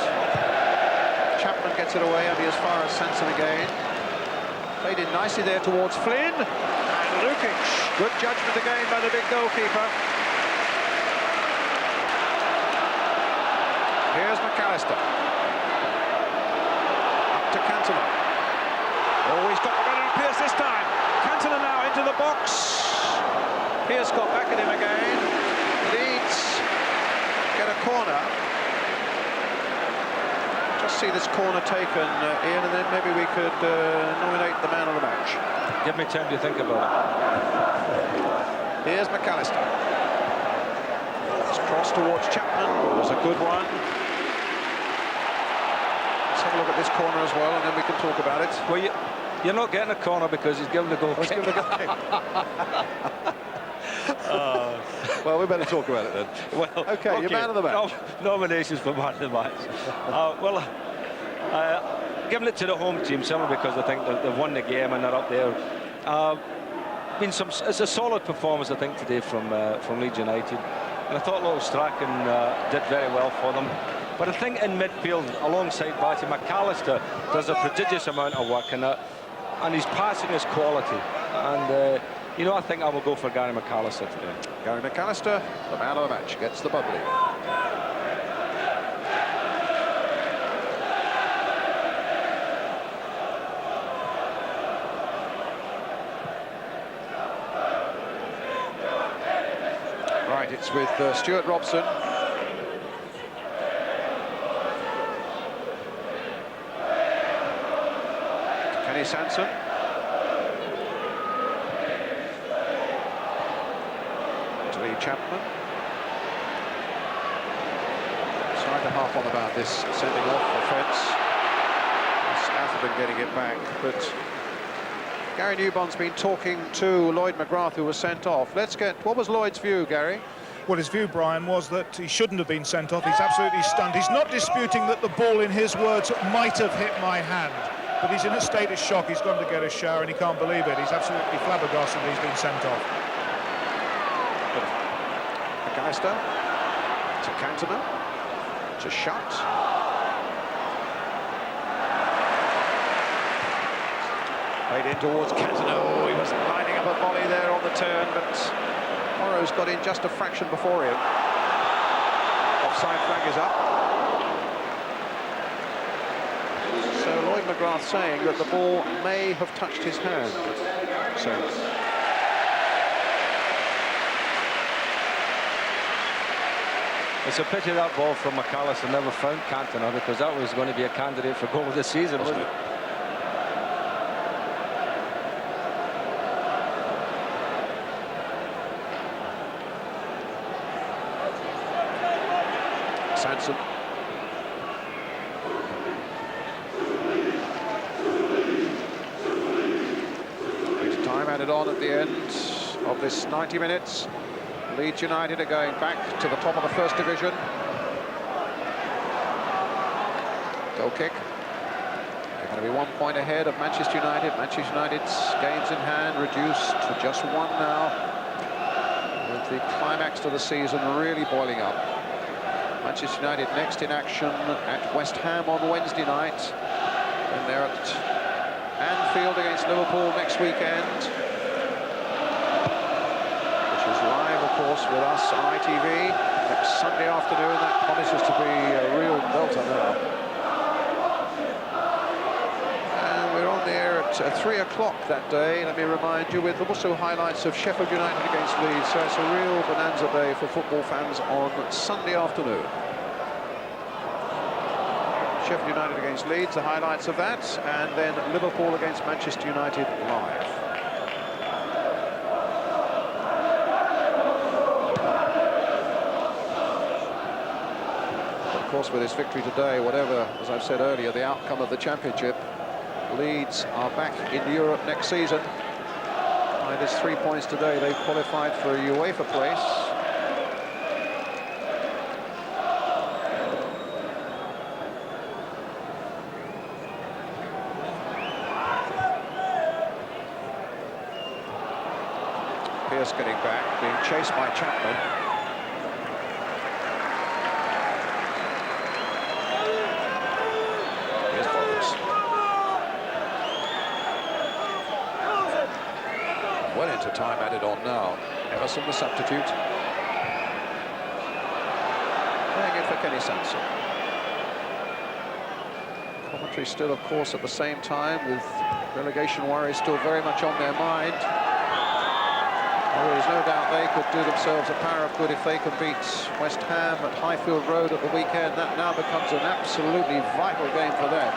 Chapman gets it away, only as far as Sansom again. Played in nicely there towards Flynn. And Lukic, good judgment again by the big goalkeeper. Here's McAllister. Up to Cantona. Oh, he's got the better of Pearce this time. Cantona now into the box. Pearce got back at him again. Leeds get a corner. Just see this corner taken, Ian, and then maybe we could nominate the man of the match. Give me time to think about it. Here's McAllister. It's crossed towards Chapman. It was a good one. Let's have a look at this corner as well, and then we can talk about it. Well, you're not getting a corner because he's given the goal kick. Well, we better talk about it then. Well, okay, you're man of the match. Nominations for man of the match. Giving it to the home team, simply because I think they've won the game and they're up there. It's a solid performance, I think, today from Leeds United. And I thought Lowell Strachan did very well for them. But I think in midfield, alongside Batty, McAllister does a prodigious amount of work, and his passing is quality. And you know, I think I will go for Gary McAllister today. Gary McAllister, the man of the match, gets the bubbly. Right, it's with Stuart Robson. Kenny Sansom. Chapman. Side to harp on about this sending off offence. Atherton getting it back, but Gary Newbond's been talking to Lloyd McGrath, who was sent off. Let's get, what was Lloyd's view, Gary? Well, his view, Brian, was that he shouldn't have been sent off. He's absolutely stunned. He's not disputing that the ball, in his words, might have hit my hand, but he's in a state of shock. He's gone to get a shower and he can't believe it. He's absolutely flabbergasted that he's been sent off. McAllister to Cantona, to shot. Played in towards Cantona. Oh, he was lining up a volley there on the turn, but Morrow's got in just a fraction before him. Offside flag is up. So Lloyd McGrath saying that the ball may have touched his hand. So it's a pity that ball from McAllister never found Cantona, because that was going to be a candidate for goal of the season, wasn't it? Sansom. Time added on at the end of this 90 minutes. Leeds United are going back to the top of the First Division. Goal kick. They're going to be 1 point ahead of Manchester United. Manchester United's games in hand reduced to just one now, with the climax to the season really boiling up. Manchester United next in action at West Ham on Wednesday night. And they're at Anfield against Liverpool next weekend, which is live, of course, with us on ITV next Sunday afternoon. That promises to be a real belter now. And we're on the air at 3 o'clock that day, let me remind you, with also highlights of Sheffield United against Leeds. So it's a real bonanza day for football fans on Sunday afternoon. Sheffield United against Leeds, the highlights of that, and then Liverpool against Manchester United live. course, with this victory today, whatever, as I've said earlier, the outcome of the championship, Leeds are back in Europe next season. By this 3 points today, they've qualified for a UEFA place. Pearce getting back, being chased by Chapman. Here's Boris. Well into time added on now. Emerson, the substitute. Playing in for Kenny Sansom. Coventry still, of course, at the same time, with relegation worries still very much on their mind. There is no doubt they could do themselves a power of good if they could beat West Ham at Highfield Road at the weekend. That now becomes an absolutely vital game for them.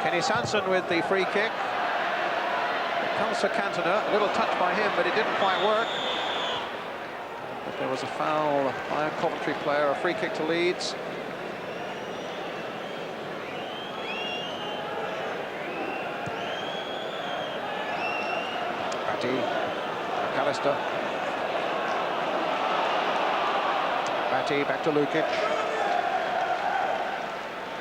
Kenny Sansom with the free kick. It comes for Cantona. A little touch by him, but it didn't quite work. But there was a foul by a Coventry player, a free kick to Leeds. McAllister. Batty back to Lukic.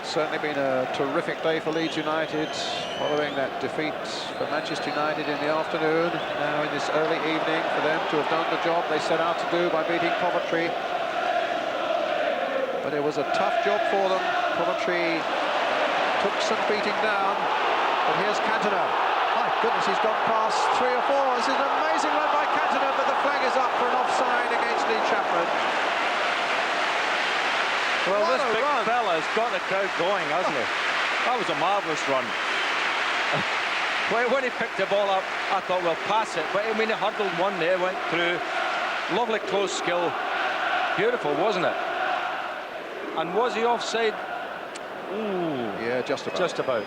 Certainly been a terrific day for Leeds United following that defeat for Manchester United in the afternoon. Now in this early evening for them to have done the job they set out to do by beating Coventry. But it was a tough job for them. Coventry took some beating down. But here's Cantona. My goodness, he's gone past 3 or 4. This is an amazing run by Cantona, but the flag is up for an offside against Lee Chapman. Well, What this a big run. fella's got the crowd going, hasn't he? That was a marvellous run. When he picked the ball up, I thought, well, pass it. But I mean, he hurdled one there, went through. Lovely close skill. Beautiful, wasn't it? And was he offside? Ooh. Yeah, just about. Just about.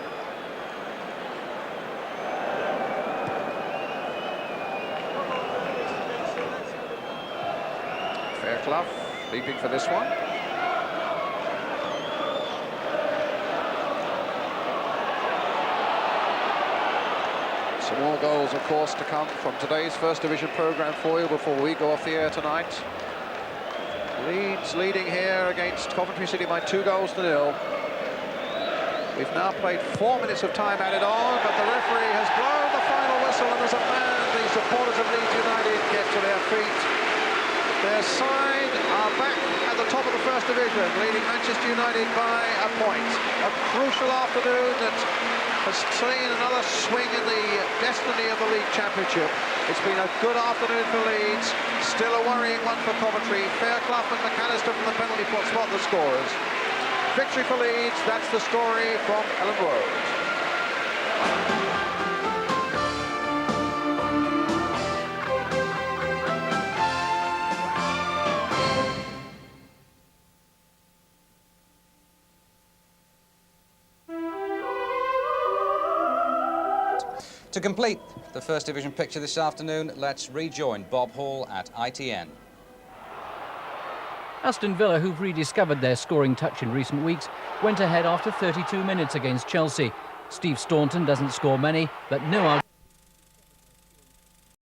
Fairclough leaping for this one. Some more goals, of course, to come from today's First Division programme for you before we go off the air tonight. Leeds leading here against Coventry City by 2-0. We've now played 4 minutes of time added on, but the referee has blown the final whistle, and as a man, the supporters of Leeds United get to their feet. Their side are back at the top of the First Division, leading Manchester United by a point. A crucial afternoon that has seen another swing in the destiny of the League Championship. It's been a good afternoon for Leeds, still a worrying one for Coventry. Fairclough and McAllister from the penalty spot the scorers. Victory for Leeds, that's the story from Ellen Road. To complete the First Division picture this afternoon, let's rejoin Bob Hall at ITN. Aston Villa, who've rediscovered their scoring touch in recent weeks, went ahead after 32 minutes against Chelsea. Steve Staunton doesn't score many, but no